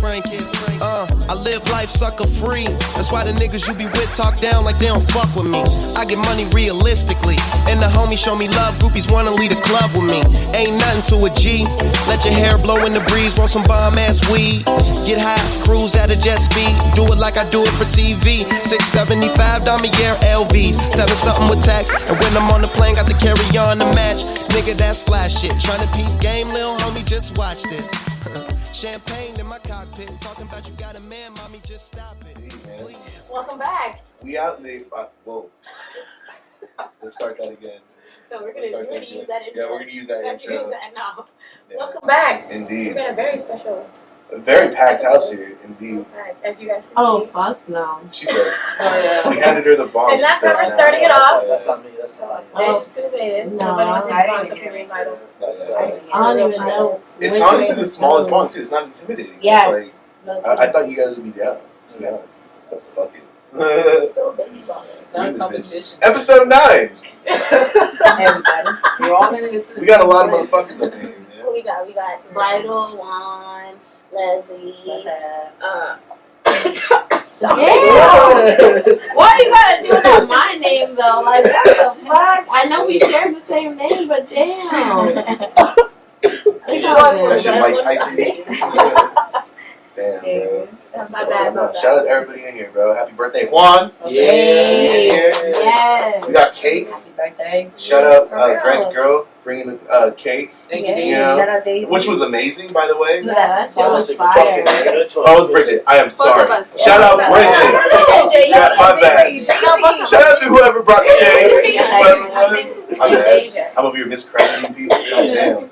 I live life sucker free. That's why the niggas you be with talk down like they don't fuck with me. I get money realistically, and the homies show me love. Groupies wanna lead a club with me. Ain't nothing to a G. Let your hair blow in the breeze, roll some bomb ass weed. Get high, cruise at a jet speed. Do it like I do it for TV. 675 Damier LVs, 7 something with tax. And when I'm on the plane, got to carry on the match. Nigga, that's flash shit. Tryna peep game, lil homie, just watch this. Champagne in my cockpit, talking about you got a man, mommy, just stop it. Please. Welcome back. We out there. Whoa. Let's start that again. No, we're gonna use that intro. Yeah, we're gonna use that intro. Use that now. Yeah. Welcome back. Indeed. We've got a very special. A very packed house here, indeed. As you guys can Oh, see. fuck no. She said. Oh, yeah. We handed her the bomb. And that's how we're starting it off. That's not me. That's not me. They just innovated. No, Nobody wants to I bomb didn't to hear be it. vital. I don't even know. It's honestly the smallest bomb too. It's not intimidating. It's Yeah. just like, I thought you guys would be down, to be honest. But fuck it. It's not a competition. Episode 9! Everybody. We're all gonna get to the We got a lot of motherfuckers up here, man. Who we got? We got Vital, Juan, Leslie. Damn! Why you gotta do that my name though? Like, what the fuck? I know we share the same name, but damn. That shit Mike Tyson. Damn, bro. That's my bad. Shout out to everybody in here, bro. Happy birthday, Juan. Yeah. Yes. We got Kate. Happy birthday. Shout out Grant's girl bringing cake. Thank you, Daisy. You know, Shout out Daisy. which was amazing, by the way. Yeah, that shit was fire. Fucking A. Oh, it's Bridget. I am sorry. Shout out Bridget. My bad. Shout out to whoever brought the cake. Whoever it was. I'm bad. I'm over here miscrediting people. God damn.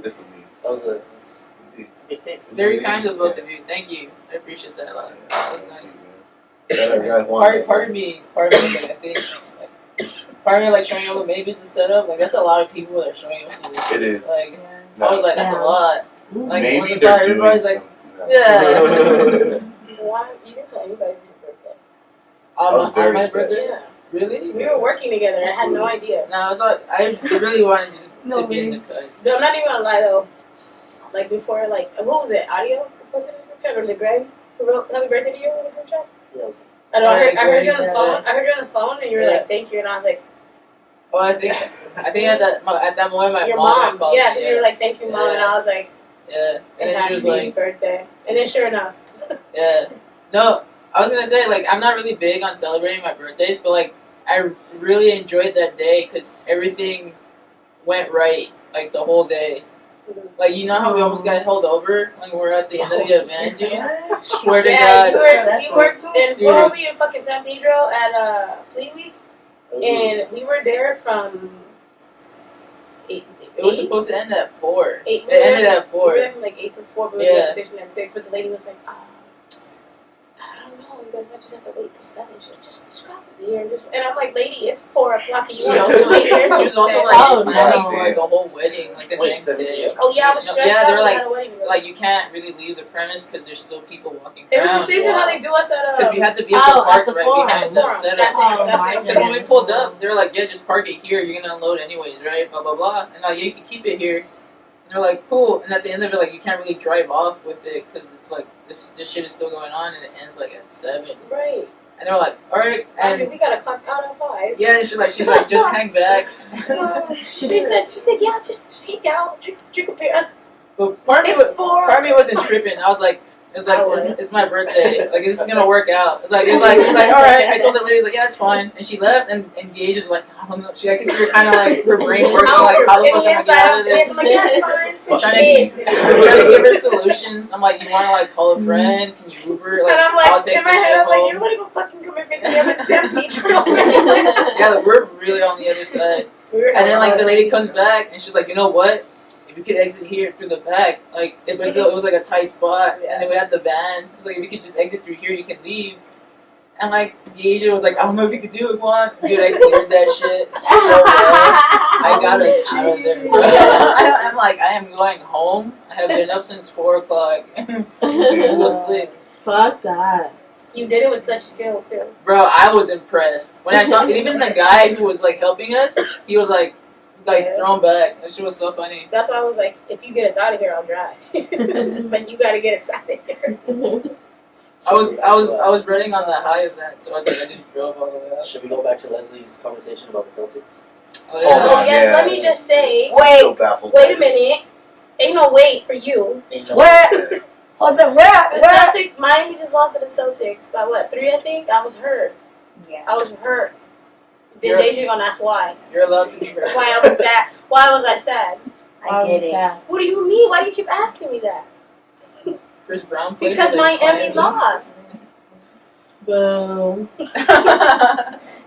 This is me. That was a very kind of both of you. Thank you. I appreciate that a lot. That was nice. Shout out guy Juan. Part of me, like, I think, part of me, like, showing all the babies and setup, like, that's a lot of people that are showing up to this. It is. Like, I was like, that's a lot. Like, Maybe once I they're saw doing everybody's like, something. Why? yeah. You didn't tell anybody your birthday. was On very my upset. birthday? Yeah. Really? We were working together. I had no idea. No, it's not, I really wanted to be in the cut. But I'm not even gonna lie though. Like before, like what was it? Audio? Was it in the group chat or was it Greg who wrote "Happy Birthday" to you in the group chat? I know. I heard you on the phone. I heard you on the phone, and you were like, "Thank you," and I was like, Well, I think at that moment my "Your mom called yeah, me. because you were like, "Thank you, mom," and I was like, Yeah. And "It then has she was to be his like, birthday," and then sure enough, yeah. No, I was gonna say, like, I'm not really big on celebrating my birthdays, but like I really enjoyed that day because everything went right, like the whole day. Like, you know how we almost got held over when we were at the end of the event, dude? Swear to God. you worked in where were we in fucking San Pedro at Fleet Week, and we were there from 8. It was supposed to end at 4. 8. It ended at 4. We were there from like 8 to 4, but we were at the station at 6. But the lady was like, I don't know, you guys might just have to wait till 7. She's like, just grab the beer. And I'm like, lady, it's 4 o'clock and you want to wait here She till was also 7. like planning for like a whole wedding, like the next day. Oh yeah, I was stressed Yeah, out. they were We like, had a wedding. like you can't really leave the premise because there's still people walking It was around. the same thing how they do us at Because we had the vehicle parked right forum. behind the setup. That's it. Because when we pulled up, they were like, yeah, just park it here. You're going to unload anyways, right? Blah, blah, blah. And like, yeah, you can keep it here. And they're like, cool. And at the end of it, like, you can't really drive off with it because it's like, this shit is still going on and it ends like at 7. Right. And they're like, all right. And we got to clock out at 5. yeah, she's like, just hang back. She said, yeah, just hang out, drink a beer. But part of me wasn't tripping. I was like, it's my birthday. Like, this is gonna work out. It's like, all right. I told the lady, like, yeah, it's fine. And she left, and Gage is like, I don't know. She, I can see her kind of like her brain working, like, how the fuck am I get out of this? I'm like, yeah, it's fine. I'm trying to give her solutions. I'm like, you want to like call a friend? Can you Uber? Like, and I'm I'll like, take in my head, I'm home. like, you want to go fucking come and pick me up at San Pedro? Yeah, like, we're really on the other side. And then like the lady comes back, and she's like, you know what? We could exit here through the back. Like, it was like a tight spot. And then we had the van. It was like, if we could just exit through here, you can leave. And like, the agent was like, I don't know if you could do it, Juan. Dude, I cleared that shit so well. I got us out of there. I'm like, I am going home. I have been up since 4 o'clock. Go sleep. Fuck that. You did it with such skill, too. Bro, I was impressed. When I saw, even the guy who was like helping us, he was like, like thrown back. That shit was so funny. That's why I was like, if you get us out of here, I'll drive. But you gotta get us out of here. I was running on the high of that, so I was like, I just drove all the way up. Should we go back to Leslie's conversation about the Celtics? Oh, Oh, yeah. yes, let me just say, I'm so baffled by wait a this. minute. Ain't no wait for you. Ain't no- Where? Hold on, where? The Celtics, Miami just lost to the Celtics by what, 3 I think? I was hurt. Yeah. I was hurt. Then You're- Deja gonna ask why. You're allowed to be hurt. Why I was sad. Why was I sad? I get it. What do you mean? Why do you keep asking me that? Chris Brown played Because for the Miami Miami. lost. Boom.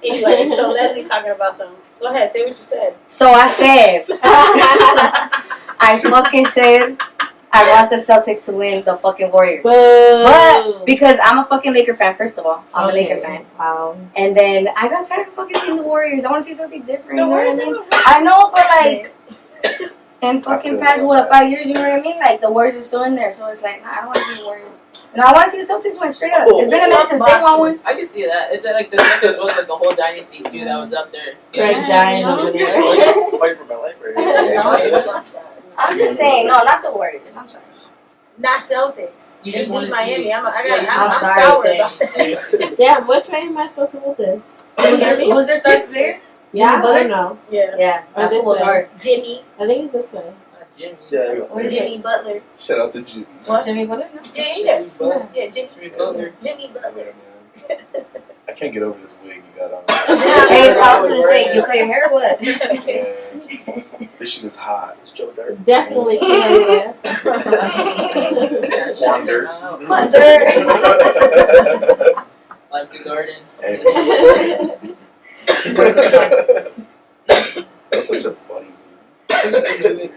Anyway, so Leslie talking about something. Go ahead, say what you said. So I said, I fucking said, I want the Celtics to win the fucking Warriors. But because I'm a fucking Laker fan, first of all, I'm a Laker fan. Wow. And then I got tired of fucking seeing the Warriors. I want to see something different. The You know what I Warriors mean? have a- I know, but like in fucking feel past that. 5 years, you know what I mean? Like the Warriors are still in there, so it's like, nah, I don't want to see the Warriors. No, I want to see the Celtics win straight up. It's been a minute since they won one. I can see that. It's like the Celtics was like the whole dynasty too that was up there. Great giant over there. Fighting for my life right Yeah. I'm just saying, no, not the Warriors. I'm sorry. Not Celtics. You They just beat want to Miami. see. I'm I'm sour sorry, about that. Damn, what train am I supposed to with this? Who's their starting player? Yeah, I Butler? don't know. Yeah. Yeah, Or that this fool was way. hard. Jimmy. I think it's this way. Jimmy. Yeah. What is Jimmy it? Butler. Shout out to Jimmy. What? Jimmy Butler? No. Yeah. Yeah, Jimmy. Jimmy Butler. Jimmy Butler. I can't get over this wig you got on. Hey, I was gonna say, you cut your hair or what? Kiss. Man, this shit is hot. It's Joe Dirt. Definitely curious. Wonder. Wonder. Life's a garden. Hey. That's such a funny movie.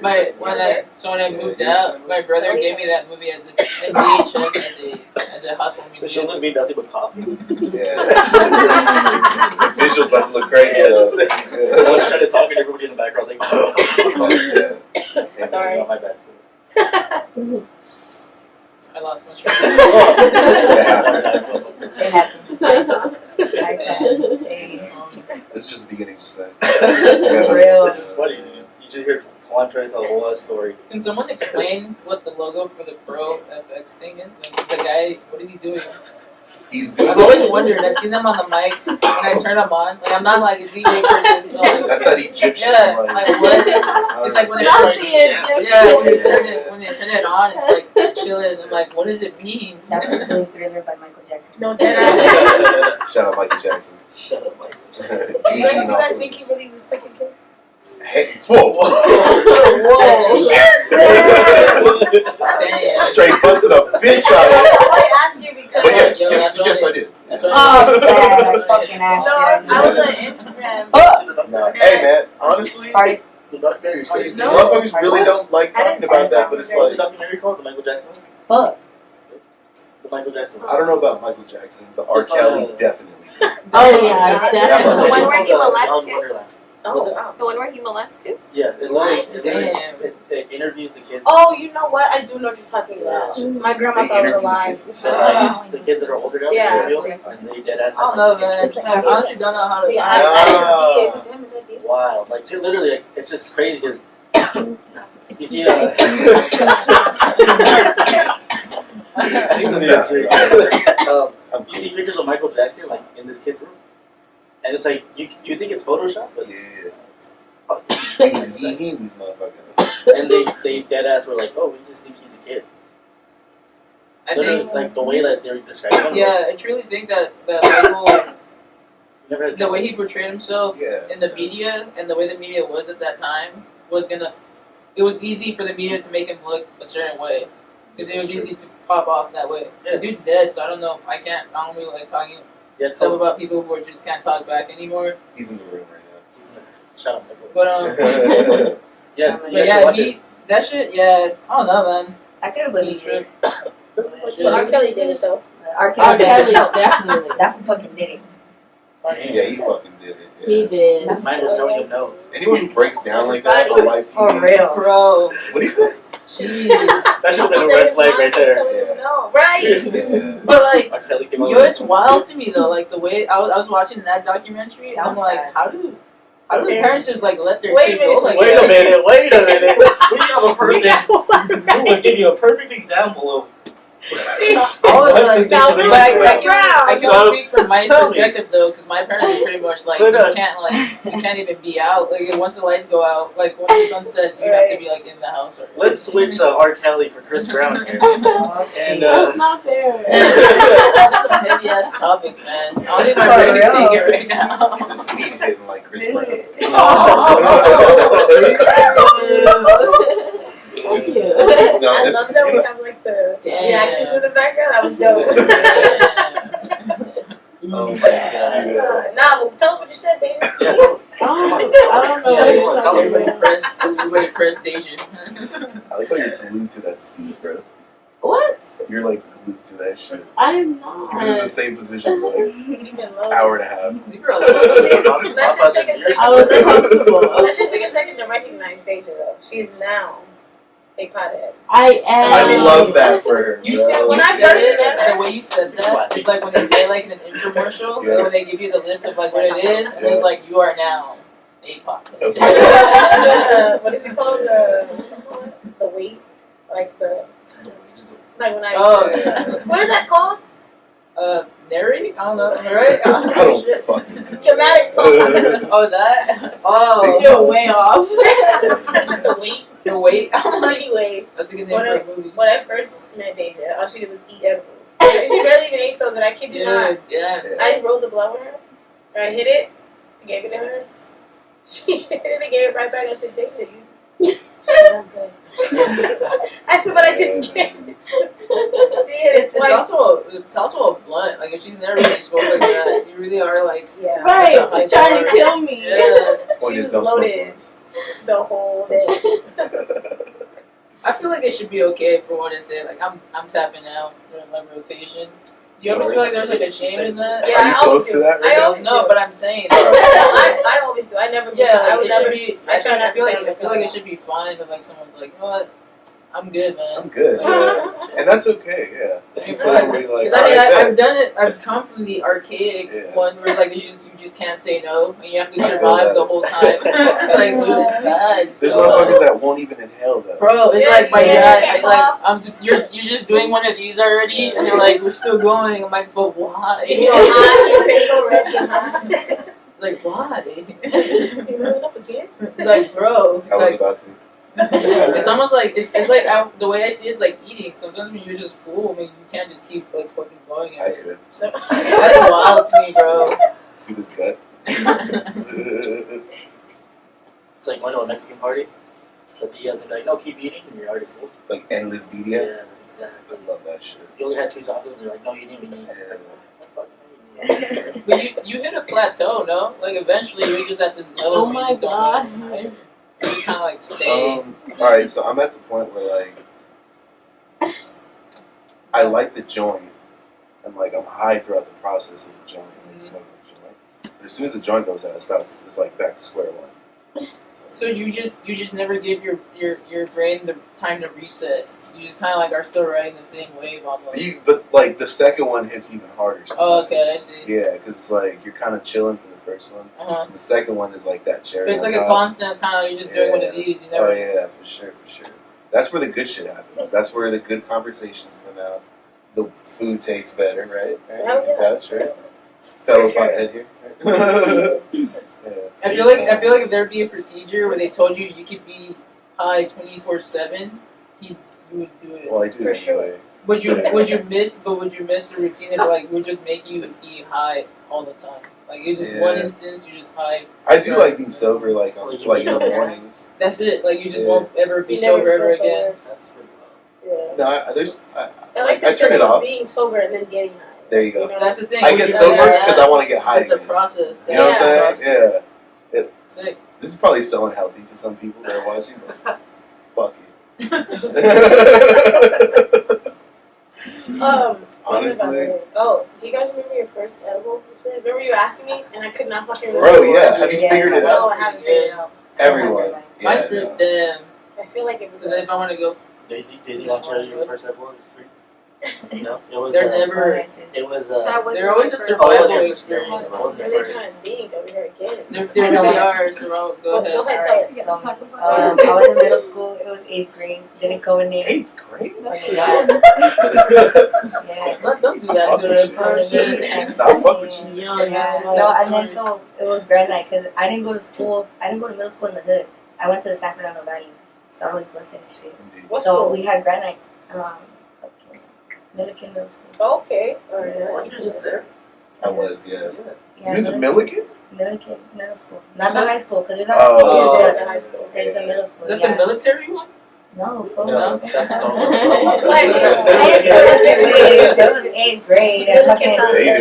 When I moved out, my brother gave me that movie at the VHS as a hospital The movie. show's gonna be nothing but coffee. Yeah. The visuals about to look crazy though. I was trying to talk and everybody in the background's like, Yeah. Sorry. Oh, my bad. I lost my train. It happened. Hey. It's just the beginning, just saying. Real. It's just funny. You just hear Juan trying to tell the whole ass story. Can someone explain what the logo for the Pro FX thing is? Like, the guy, what is he doing? He's doing I've always wondered. I've seen them on the mics when I turn them on. Like, I'm not like a DJ person, so like, That's that Egyptian. yeah, like what? It's like when Not I the turn, yeah, when you turn it on, it's like chilling. I'm like, what does it mean? That was the Thriller by Michael Jackson. No, that Shout out Michael Jackson. Shut up, Mike. You guys think he really was touching kids? Hey, whoa. Damn. Straight busted a bitch out of it. I asked you because. But yes, Yo, yes, that's yes, I right. did. That's right. Oh, bad. Fucking No, ass. I was on Instagram. Oh. No. Hey man, honestly, Party. The documentary is crazy. No. motherfuckers really don't like I talking didn't about say that, but it's What's the like, documentary called? The Michael Jackson one? Fuck. The Michael Jackson one. I don't know about Michael Jackson, but R. Kelly definitely. Oh yeah, The definitely. one where he molested? Wonderland. Oh, wow. The one where he molested? Yeah, it's like Damn. it interviews the kids. Oh, you know what? I do know what you're talking about. My grandma They thought it was a interview lie. kids. The kids that are older now, Yeah. they reveal, and they dead ass. I don't know, man. I honestly don't know how to. Yeah, I didn't see it. Damn, is that deep? Wow, like they're literally, like, it's just crazy because you see. I think something you see pictures of Michael Jackson like in this kid's room, and it's like you think it's Photoshop, but Yeah. He's these motherfuckers. and they dead ass were like, oh, we just think he's a kid. I Literally, think. like the way that they're describing him. Yeah, I truly think that Michael, Never had the way he portrayed himself Yeah. in the media and the way the media was at that time was gonna. It was easy for the media to make him look a certain way because it was easy to pop off that way. Yeah. The dude's dead, so I don't know. I don't really like talking Yeah, it's stuff so, about people who just can't talk back anymore. He's in the room right shut up, Michael. But now. Yeah, but you guys should yeah, watch it. that shit. Yeah, I don't know, man. I could have believed it. But R. Kelly did it though. R. Oh, Kelly did it. definitely. That fool fucking did it. Yeah, he fucking did it. Yeah. He did. His mind was telling him no. Anyone who breaks down like that on live TV. For real. Bro, What do you say? jeez. That should have been a red flag right there. No, right? Yeah. But like, R. Kelly came out yo, it's wild to me though. Like the way I was watching that documentary, and That I'm was like, sad. how do How do parents just like let their Wait kid a go minute. like Wait that? a minute. We have a person who would give you a perfect example of. Jeez. I was like, Now, but Chris I can Brown. only speak from my Tell me. perspective though, because my parents are pretty much like But, you can't even be out. Like once the lights go out, like once the sun sets, you have to be like in the house. Or Let's switch R. Kelly for Chris Brown here. Oh, And, that's not fair. That's some heavy ass topics, man. I don't think I'm ready to take it right now. This beat hitting like Chris Brown. Thank you. No, I love that we have like the Damn. reactions in the background. That was dope. Oh my god. Nah, but tell them what you said, Dana. Yeah, tell me. I don't know. Yeah, you wanna tell Everybody press station. I like how you're glued to that seat, bro. What? You're like glued to that shit. I'm You've been in the not. same position for like You can love an hour and a half. Leave her alone. Let's just take a second. I was comfortable. Let's just take a second to recognize Deja though. She is now a pothead. I am. I love that for her. You bro. said When you I said first it, met her- the way you said that, it's like when they say like in an infomercial, Yeah. when they give you the list of like what it is, and it's like you are now a pothead. Okay. What is it called? The weight, like the like when I. Oh, What is that called? narrating? I don't know. Am I right? I don't I know don't shit. fucking. Dramatic pause. Oh, that? Oh. You're way off. That's like the weight. The weight? Anyway, That's a good name for a movie. when I first met Deja, all she did was eat edibles. She barely even ate those, and I kid you not. Dude, yeah. I rolled the blunt with her. I hit it, gave it to her. She hit it and gave it right back. I said, Deja, you. I'm good. I said, but I just gave it. She hit it It's twice. also a blunt. Like if she's never really smoked like that, you really are like Yeah. Right, That's a high it's trying to bar. kill me. yeah. Point She is, was don't smoke loaded. blunts. The whole day. I feel like it should be okay for one to say like I'm tapping out during my rotation. You always feel like there's like a shame in that? Yeah, Are you I always close to do. that right I now? always No, do. but I'm saying. I always do. I never. Yeah, I like would it never. should be. I try not I feel to like say I feel like it should be fine if like someone's like, you know what, I'm good, man. I'm good. Yeah. And that's okay. Yeah. You tell everybody like, Because I mean, alright, I've done it. I've come from the archaic Yeah. one where like you just can't say no, and you have to I feel survive that. the whole time. Like, dude, it's bad. There's So, motherfuckers that won't even inhale though. bro, it's Yeah, like my yeah, dad. It's yeah. like I'm just you're just doing one of these already, and you're like we're still going. I'm like, but why? You know, your face so red. You're hot. Like why? You rolling up again? It's like, bro, it's I was like about to. it's almost like it's like the way I see it is like eating. Sometimes when you're just full, I mean, you can't just keep like fucking going I at it. could. That's wild to me, bro. See this gut? It's like going to a Mexican party. But the guys are like, no, keep eating, and you're already full. It's like endless Yeah, media. exactly. I love that shit. You only had 2 tacos, they're like, no, you didn't even eat. It's like, "Oh, fuck, you didn't eat." But you hit a plateau, no? Like eventually you're just at this level. Oh where my you just don't God. really hire. You just kind of like stay. Alright, so I'm at the point where like I like the joint and like I'm high throughout the process of the joint, like smoking the joint. But as soon as the joint goes out, it's like back to square one. So you just never give your brain the time to reset. You just kind of like are still riding the same wave almost. But like the second one hits even harder. Sometimes. Oh, okay, I see. Yeah, because it's like you're kind of chilling for the first one. Uh-huh. So the second one is like that cherry. But it's on like a top. constant kind of. You're just doing one of these. You never. Oh yeah, for sure. That's where the good shit happens. That's where the good conversations come out. The food tastes better, right? Hell yeah. That's right. Fellow For sure. pothead here. Right? Yeah. I feel like if there'd be a procedure where they told you could be high 24/7, you would do it. Well, I do For it sure. anyway. Would you miss the routine that like would just make you be high all the time? Like it's just one Yeah. instance you're just high. I do like being sober, like on, Well, you like in the mean- mornings. That's it. Like you just Yeah. won't ever be You never sober ever feel again. sober. That's pretty low. Yeah. No, I like the I turn feeling it of off. being sober and then getting high. There you go. You know? That's the thing. I Would get you sober rather because I want to get high have the again. process. You know what Yeah. I'm saying? Yeah. Sick. This is probably so unhealthy to some people that are watching. But fuck it. Honestly. Oh, do you guys remember your first edible experience? Remember you asking me and I could not fucking remember. Bro, yeah. Have you figured it No, out? I haven't figured it out. Everyone. My Yeah, spirit, no. damn. I feel like it was. Because if I want to go, Daisy, want to tell you your first edible experience? No, it was. They're never. It was. They're always a Oh, survival it experience. wasn't Are they first. trying to sneak over here again? They really are. So go ahead. Go ahead, tell Alright, it. so, I was in middle school. It was 8th grade. Didn't go in there. 8th grade? Yeah. Don't do that to her. Nah, fuck with you. Yeah. No, and then so it was grad night because I didn't go to school. I didn't go to middle school in the hood. I went to the San Fernando Valley, so I was busing and shit. Indeed. What So school? we had grad night. Milliken Middle School. Okay. Alright. Weren't you just there? I was, yeah. Yeah, You went to Milliken? Milliken Middle School, not the high school, because there's a Oh. high school too. Yeah, But the high school. there's a middle school. Is that the military one? No, fuck. No, that's normal. It was 8th grade. I fucking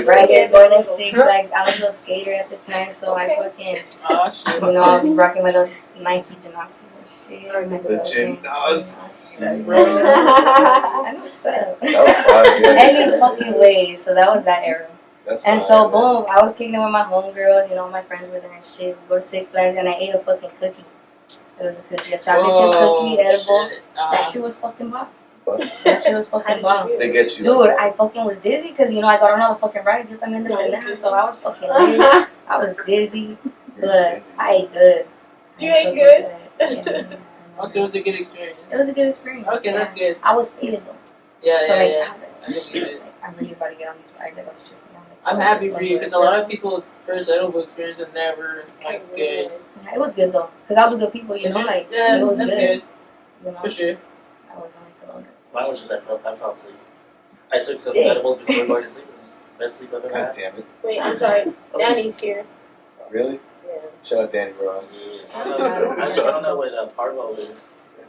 right here going to Six Flags. I was a little skater at the time, so I fucking, Oh shit. you know, I was rocking my little Nike gymnastics and shit. The gymnastics. I know, so. That was fun, yeah. Any fucking way. So that was that era. That's And fine, so, man. boom, I was kicking it with my homegirls. You know, my friends were there and shit. We go to Six Flags and I ate a fucking cookie. It was a cookie, a chocolate chip cookie, edible. Shit. That shit was fucking bomb. But That shit was fucking bomb. they get you. Dude, I fucking was dizzy because, you know, I got on all the fucking rides with them in the banana, so I was fucking lit. I was dizzy, but I ate good. You ate good? Yeah. Oh, so it was a good experience. It was a good experience. Okay, that's good. I was faded though. Yeah, So, yeah, like, yeah. I was like, I get shit, it. like, I'm really about to get on these rides. I was tripping. I'm happy for you because a lot of people's first edible experience are never like good. It was good though, because I was with good people, you know, like, Yeah, it was that's good. good. You know, For sure. I was on like the Mine was just I fell asleep. I took some Damn. edibles before going to sleep. It was the best sleep I've ever God had. damn it. Wait, I'm sorry. Danny's here. Really? Yeah. Shout out Danny Rose. I don't know what Parvo is.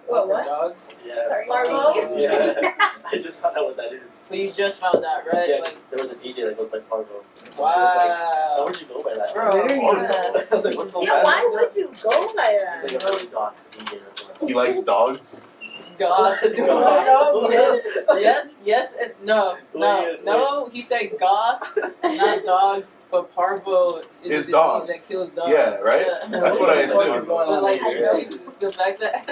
What? For dogs? Yeah. Marvo? Yeah. I just found out what that is. But you just found out, right? Yeah, Like, there was a DJ that goes by Parvo. So wow. I was like, how would you go by that? Bro, Literally, Parvo. yeah. I was like, what's so Yeah, bad? why would you go by It's that? like a really goth DJ. That's what He likes dogs. God. Yes, and no. He said goth, not dogs, but parvo Is the dogs. disease that kills dogs. Yeah, right? Yeah. That's what I assumed. What's going on? Like, Jesus, the fact that.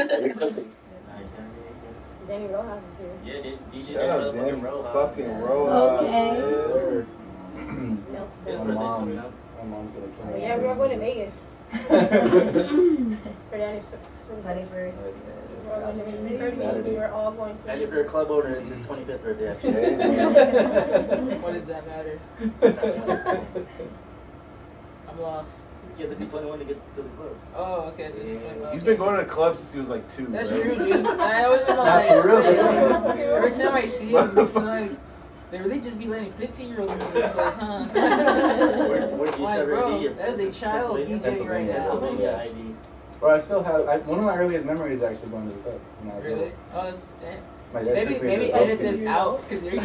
Danny Rojas is here. Yeah, DJ Shout out Danny Rojas. fucking Rojas. Okay. man. No. His My birthday's mom. coming up. My mom's gonna kill me. Yeah, we're going to Vegas for Danny's 21st. We're all going to Vegas. Saturday. We're all going to. And if you're a club owner, it's his 25th birthday actually. Hey, man. What does that matter? I'm lost. You have to be 21 to get to the clubs. Oh, okay, so it's 25. He's been going to clubs since he was like 2. That's right? true, dude. I always am Not like, for real, every time I see him, I'm like, they really just be letting 15-year-olds into this place, huh? Where do you Like, set bro, ID? that is a child DJ right now. Pennsylvania ID. Well, I still have. One of my earliest memories is actually going to the club when I was Really? little. Oh, that's, damn. My dad Maybe took me maybe to edit the this club out because you're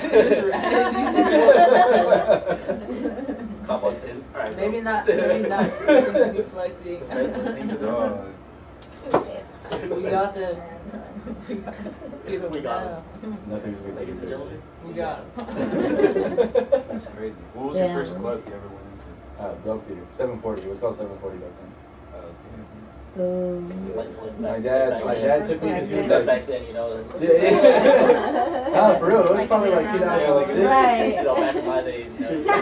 Complex in. Alright. maybe not continue flexing. Friends listening to this. Dog. We got them. We got him. Nothing's big. Ladies and gentlemen. We got him. That's crazy. What was Yeah. your first club you ever went into? Bell Theater. 740. It was called 740 back then. My dad took me to see that. Back then, you know. Yeah. Nah, for real. It was probably like 2006. Right. You know, back in my days, you know.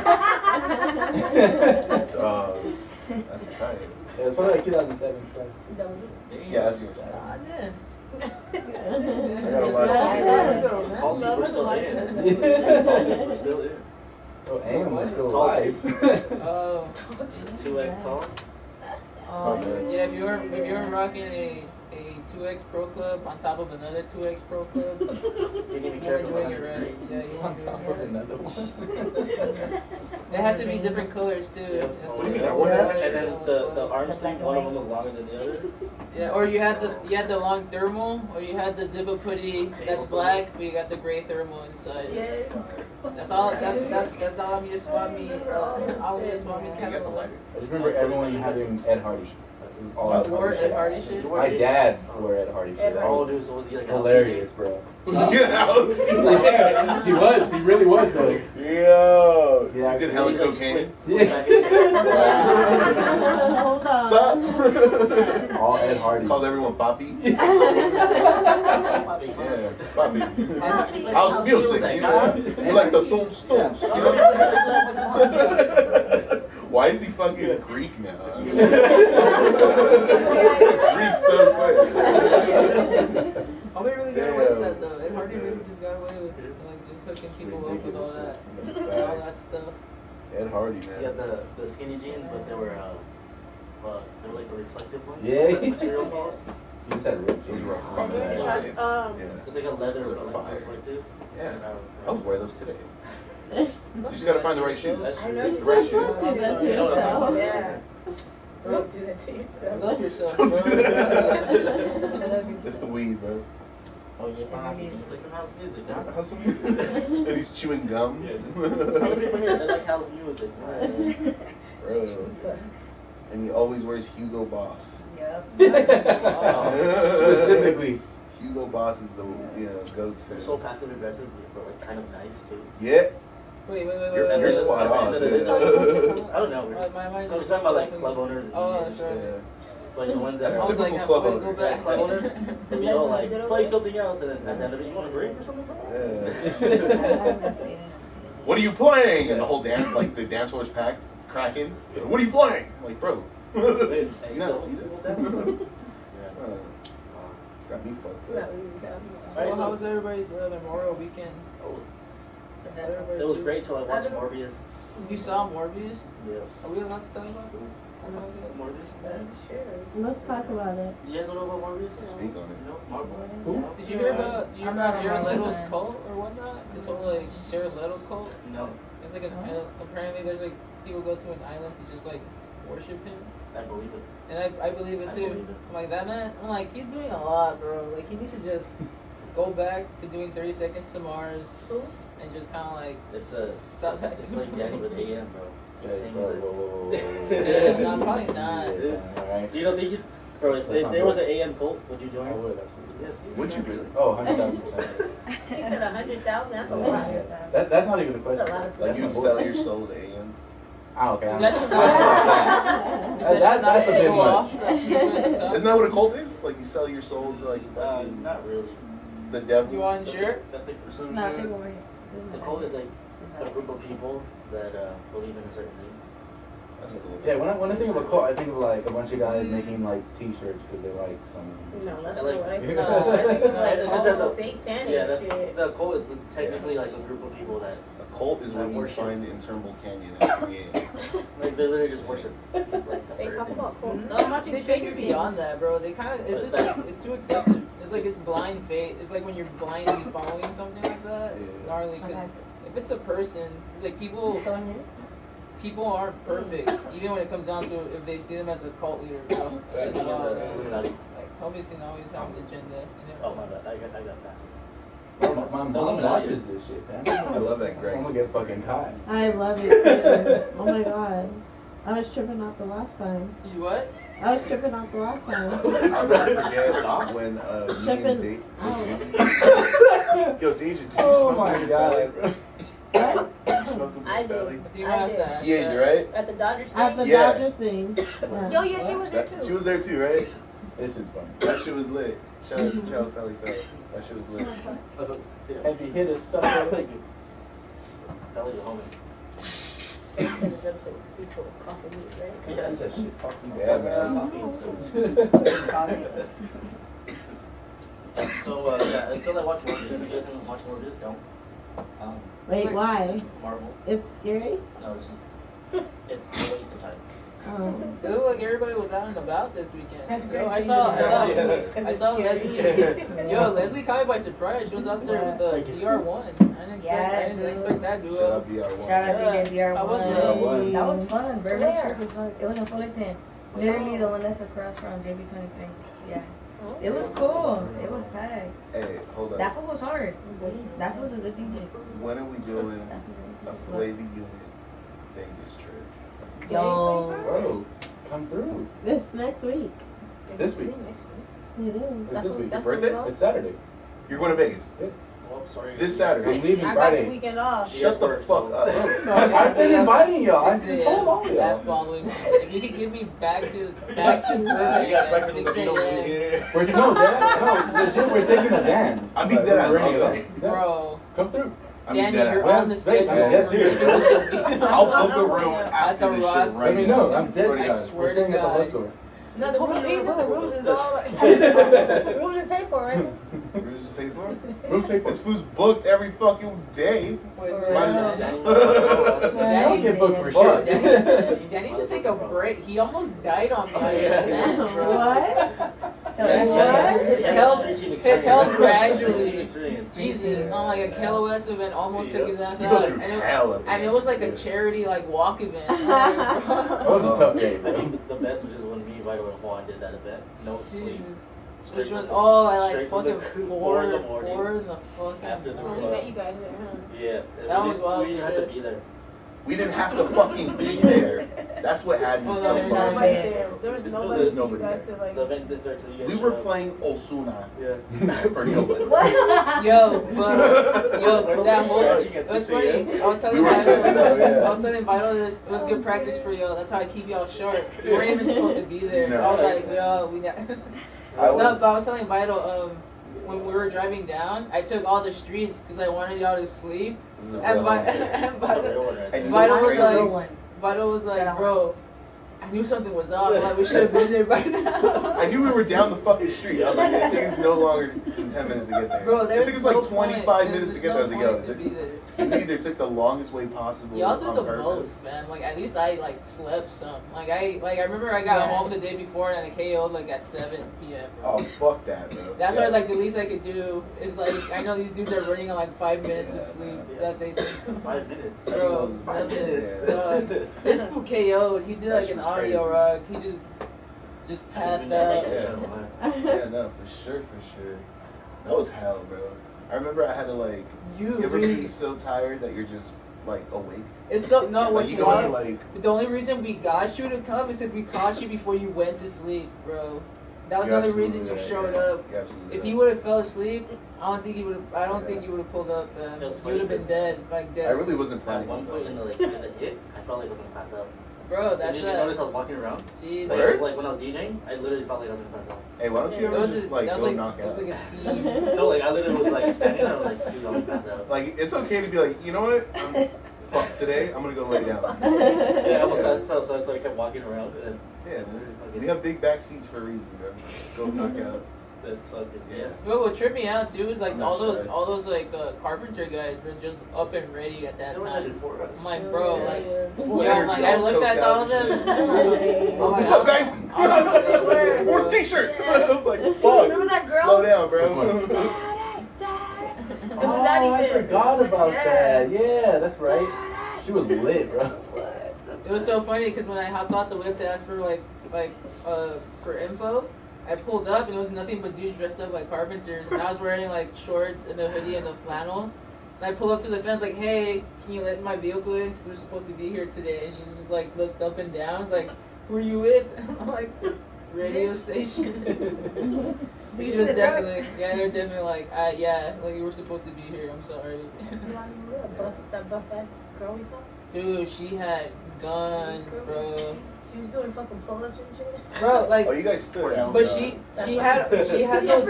Dog. That's tight. Yeah, it was probably like 2007. 2006. Yeah, that's yours. Oh, yeah. I got a lot of shit. Tall teeth were still in. Tall teeth were still in. Oh, AM was still Tall alive. Oh. 2X tall. Yeah, if you're rocking a 2X Pro Club on top of another 2X Pro Club, You need to be you're careful. doing it right. Yeah, you On want top of another one. They had to be different colors too. Yeah. That's What do you mean? what- I wonder And then the arm The sleeve, black one of and them was longer than the other. Yeah, or you had the long thermal, or you had the zipper putty that's black, but you got the gray thermal inside. Yes. That's all. That's all. I'm just want me. All just want me You kind got the of. lighter. I just remember everyone having Ed Hardy shit. It was all Ed Wore Hardy Ed shit. Hardy shit. My dad wore Ed Hardy shit. That Oh, was dude, so was he like a hilarious, bro. Yeah, He was. He really was though. Yo. Yeah, You did hella cocaine. Hold on. Sup? All Ed Hardy. Called everyone Poppy. Yeah. Papi. How's music? You like the stones? Why is he fucking Greek now? Greek so quick. Homie really got away with that though. Ed Hardy really just got away with it. Like just hooking people up with all that stuff. Ed Hardy, man. Yeah, the skinny jeans, but they were like the reflective ones. Yeah. Like material balls. You just had ripped Those jeans. were hard. It's like a leather, Those are but like fire. reflective. Yeah. I would wear those today. You just gotta find the right shoes. I know you The right said shoes. Do that to yourself. Yeah. Don't do that to yourself. Love yourself, Don't bro. do that. Love It's yourself. the weed, bro. Oh yeah, can you play some house music? Huh? Hustle. And he's chewing gum. Other people here, they like house music. Bro. And he always wears Hugo Boss. Yep. Specifically. Hugo Boss is the go-to. They're so passive aggressive, but like kind of nice too. Yeah. Wait. You're spot on. I don't know. We're talking about like club owners. And Oh, that's right. Yeah. Like the ones that That's are typical like, club wait, owner. go back. club owners. They be all like play something else, and then at the end of it, you want a drink or something? Yeah. What are you playing? And the whole dance, like the dance floor is packed, cracking. What are you playing? I'm like, bro, do you not see this? Got me fucked up. Well, how was everybody's Memorial weekend? It was great till I watched Morbius. You saw Morbius? Yeah. Are we allowed to talk about this? Morbius? Let's talk about it. You guys don't know about Morbius? Speak on it. No? Marvel? Did you hear about I'm not Jared on Leto's that. cult or whatnot? This whole like Jared Leto cult? No. It's like apparently there's like people go to an island to just like worship him. I believe it. And I believe it I too. believe it. I'm like that man. I'm like he's doing a lot, bro. Like he needs to just go back to doing 30 Seconds to Mars and just kind of like It's stop back it's to like Danny with AM, bro. Hey, Same bro, with it. whoa. Yeah, no, probably not. Alright. You don't think you... Bro, if there was an AM cult, would you join? I would, absolutely. Yes. Would you really? Oh, 100,000%. He said 100,000. That's a lot. That's not even a That's a question. lot of Like you'd sell your soul to AM? Ah, okay. Is I'm that not- just That's a bit much. Isn't that what a cult is? Like you sell your soul to like fucking Not really. the devil? You want shirt? That's like Some No, shit? take away. the cult is like a group of people that believe in a certain thing. That's cool. Yeah, when I think of a cult, I think of like a bunch of guys making like T-shirts because they like something. No, that's I not like- what I think. No. I think of like It just has all a- satanic Yeah, that's shit. the cult is technically like a group of people that A cult is what you Worship. find in Turnbull Canyon and create. like they literally just worship like a They certain talk thing. about cool. They take it beyond that, bro. They kind of it's just it's too excessive. It's like it's blind faith. It's like when you're blindly following something like that. It's Yeah. gnarly because if it's a person, it's like people aren't perfect. Even when it comes down to if they see them as a cult leader, bro. That's just wild, man. Illuminati. Like homies can always have an agenda. Oh my bad, I got passive. My mom watches this shit, man. I love that, Greg. I'm gonna get fucking caught. I love it too. Oh my god. I was tripping out the last time. You what? I was tripping out the last time. I'll never forget when me Tripping and Dave. out. Yo, Deja, did you Oh smoke my in god. Valley? What? Did you smoke in I Valley? did. You I have did. that. Deja, right? At the Dodgers At the game? Yeah. Dodgers thing. Yeah. Yo, yeah, she was there She too. was there too, right? This shit's funny. That shit was lit. Shout out Felly Felly. That shit was lit. Have you hit a sucker? Thank you. That was a homie. They said this episode was before coffee meat, right? Yeah, that's that shit. Yeah, man. So yeah, until I watch Morbius, if you guys haven't watched Morbius, don't. Wait, why? It's Marvel. It's scary? No, it's just it's a waste of time. Oh. It looked like everybody was out and about this weekend. That's Yo, great. I saw Leslie. Leslie. Yo, Leslie caught me by surprise. She was out there with the DR1. I didn't expect that Shout duo. out BR1. Shout out Yeah. to JBR1. I was That was fun. Burger Where? Strip was fun. It was in Fullerton. Literally the one that's across from JB23. Yeah. It was cool. It was packed. Hey, hold That up. fool was hard. That was a good DJ. When are we doing That was a a good Flavor Unit Vegas trip? DJ. Yo. Bro, come through. It's next week. This week. It is. It's this week. Your birthday? It's Saturday. You're going to Vegas? Well, Oh, sorry. This Saturday. I'm leaving I got the Friday. weekend off. Shut the fuck up. I've been inviting y'all. I told all That y'all. following, if you could give me back to Burbank at 6 a.m. Where'd you go, Dad? No, legit, we're taking a van. I mean, dead ass. I'll go. Bro, Come through. I mean, Danny, dead you're ass. on the Space, schedule. I'm dead serious. I'll book a room At after the this Rocks. shit Let right me now. know. I'm dead I serious. swear We're to staying at the God. Luxor. No, the rooms is all the rooms are paid for, right? Rooms is paid for? Rooms paid for. This food's booked every fucking day. Wait, Might as Danny, well. Man, I don't get booked for Fuck. shit. Danny should take a break. He almost died on me. What? Tell us. What? It's held gradually. Jesus, not like a KLOS event almost took his ass You go out. through hell of And it was like a charity like walk event. That was a tough day, I bro. think the best was just when me, Vital, and Juan did that event. No sleep. Jesus. Straight Which from was the- I like straight from the fucking four in the morning. four in the fucking After the I morning. only met you guys there, huh? Yeah. That we was didn't- wild We didn't for have to sure. be there. We didn't have to fucking be there. That's what had me Oh, so there's There was fucking nobody mad. there. There was nobody There's for nobody you guys there. to like. The event didn't start till you guys We showed were up. playing Osuna Yeah. for nobody. That whole Scratching at it was 6 funny. a.m. I was telling We were Vital, fucking up, yeah. I was telling Vital this. It was good practice for y'all. That's how I keep y'all short. You weren't even supposed to be there. No. I was like, yo, we got. I No, was, but I was telling Vital, when we were driving down, I took all the streets because I wanted y'all to sleep. this is a And real Vi- one. and That's a Vital, real one right And there. you know Vital what's was crazy? like, Vital was Shut like, up. bro, I knew something was up. Like we should have been there by now. I knew we were down the fucking street. I was like, it takes no longer than 10 minutes to get there. Bro, It there's took us no like point. 25 minutes to get there. I was like, no yo, point to be there. we either took the longest way possible Y'all do on the purpose. most, man. Like at least I like slept some. Like I remember I got home the day before and I KO'd like at 7 p.m. bro. Oh, fuck that, bro. That's Yeah. why like the least I could do is like I know these dudes are running on like 5 minutes of sleep that they think, 5 minutes. bro, Yeah. 7 minutes. Dog. This fool KO'd. He did That like shit an was audio crazy. rock. He just passed out. Yeah, no, for sure. That was hell, bro. I remember I had to like, you ever be Dude, so tired that you're just like awake? it's so no. Like What's you go into wild? like, The only reason we got you to come is because we caught you before you went to sleep, bro. That was the you're only reason absolutely you right, showed yeah. up. You're absolutely If right. you would have fell asleep, I don't think you would have. I don't Yeah. think you would have pulled up. That was You funny would have been because dead, like dead. I really wasn't At planning one on point in going. the hit, I felt like I was gonna pass out. Bro, that's Did you notice I was walking around? Jesus. Like, Word? like when I was DJing, I literally felt like I was gonna pass out. Hey, why don't you It ever was just a- like that was go like, knock it was out? like a tease. No, like I literally was like standing there, like, dude, I'm gonna pass out. Like, it's okay to be like, you know what? Fuck, today I'm gonna go lay down. Yeah, I almost passed out, so I kept walking around, and Yeah, man. We have big back seats for a reason, bro. Just go knock out. that's fucking, yeah. Bro, what tripped me out too is like I'm not shy. all those like carpenter guys were just up and ready at that They were there time. before us. I'm like, bro, like. Full Yeah, energy, like, I all looked at coked all out of them. and I'm What's like, up, guys? I'm- We're a t-shirt. I was like, fuck. Remember that girl? Slow down, bro. It was that Oh, I even. forgot about Yeah. that. Yeah, that's right. She was lit, bro. It was so funny because when I hopped out the whip to ask for for info, I pulled up and it was nothing but dudes dressed up like carpenters. And I was wearing like shorts and a hoodie and a flannel. And I pulled up to the fence like, hey, can you let my vehicle in? Because we're supposed to be here today. And she just like looked up and down. I was like, who are you with? I'm like, radio station. Did you She see was the truck? definitely, yeah, they're definitely like, yeah, like you were supposed to be here. I'm sorry. That buff ass girl we saw? Dude, she had guns, bro. She was doing fucking pull-ups and shit. Bro, like, Oh, you guys stood out. but bro. she had those.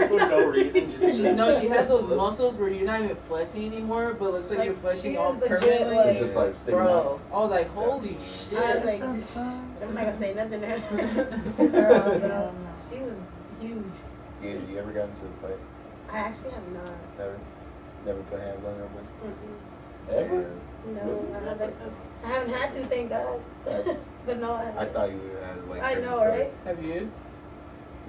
For no reason, just She had those muscles where you're not even flexing anymore, but it looks like you're flexing she all is legit, permanently. like- It's just like sticking out. Bro, I was like, holy I was shit. like, I'm not gonna say nothing there. Girl, bro. She was huge. Gage, you ever got into a fight? I actually have not. Never put hands on nobody? Ever? No, I haven't had to, thank God. But no, I I haven't. thought you would have had like. I crazy know, stuff. right? Have you?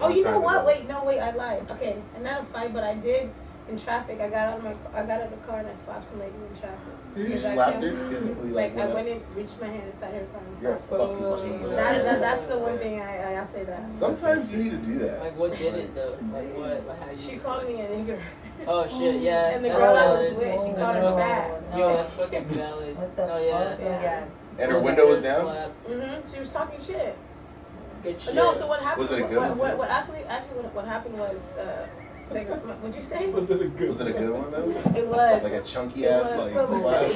Oh, you know Long time what? ago. Wait, I lied. Okay, and not a fight, but I did in traffic. I got out of the car and I slapped some lady in traffic. You Because I slapped her can't- physically, Like I what? went and reached my hand inside her car and You're a slapped her. fucking genius. That's the one thing I say that. Sometimes you need to do that. Like, what did it though? Like, what? Like, how did She you called me a nigger. Oh shit, yeah. And the that's girl I was valid. with, she That's called her fucking- bad. Yo, that's fucking valid. What the Oh yeah. fuck? Yeah. And her window was down? Slap. She was talking shit. Good shit. No, so what happened? Was it a good one, What happened was Like, what'd you say? Was it a good one though? It was. Like a chunky ass like So, slash.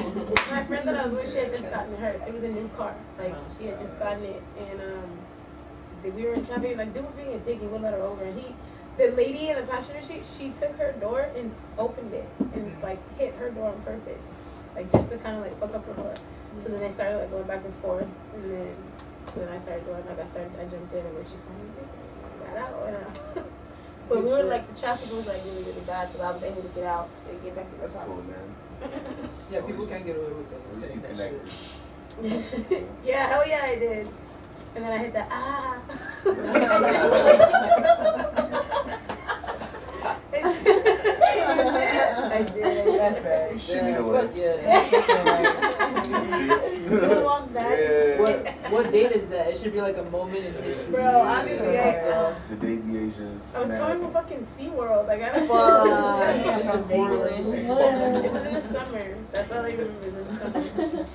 my friend that I was with, she had just gotten her. It was a new car. Like she had just gotten it, and we were in traffic. Like dude was being a dick, and we let her over, and the lady in the passenger seat, she took her door and opened it and like hit her door on purpose, like just to kind of like fuck up her door. So then they started like going back and forth, and then I started going like I jumped in, and then she called me, got out, and but we were like the traffic was like really really bad, so I was able to get out and get back to the That's car. cool, man. Yeah, people can't get away with At least saying you that connected. shit. Yeah, hell yeah, I did. And then I hit the I did. That's right. You should be the Fuck one. You walk back. What date is that? It should be like a moment in history. Bro, honestly, The day the Asians I was going to fucking SeaWorld. Like, I don't Fuck. It was in the summer. That's all I remember. It was in the summer.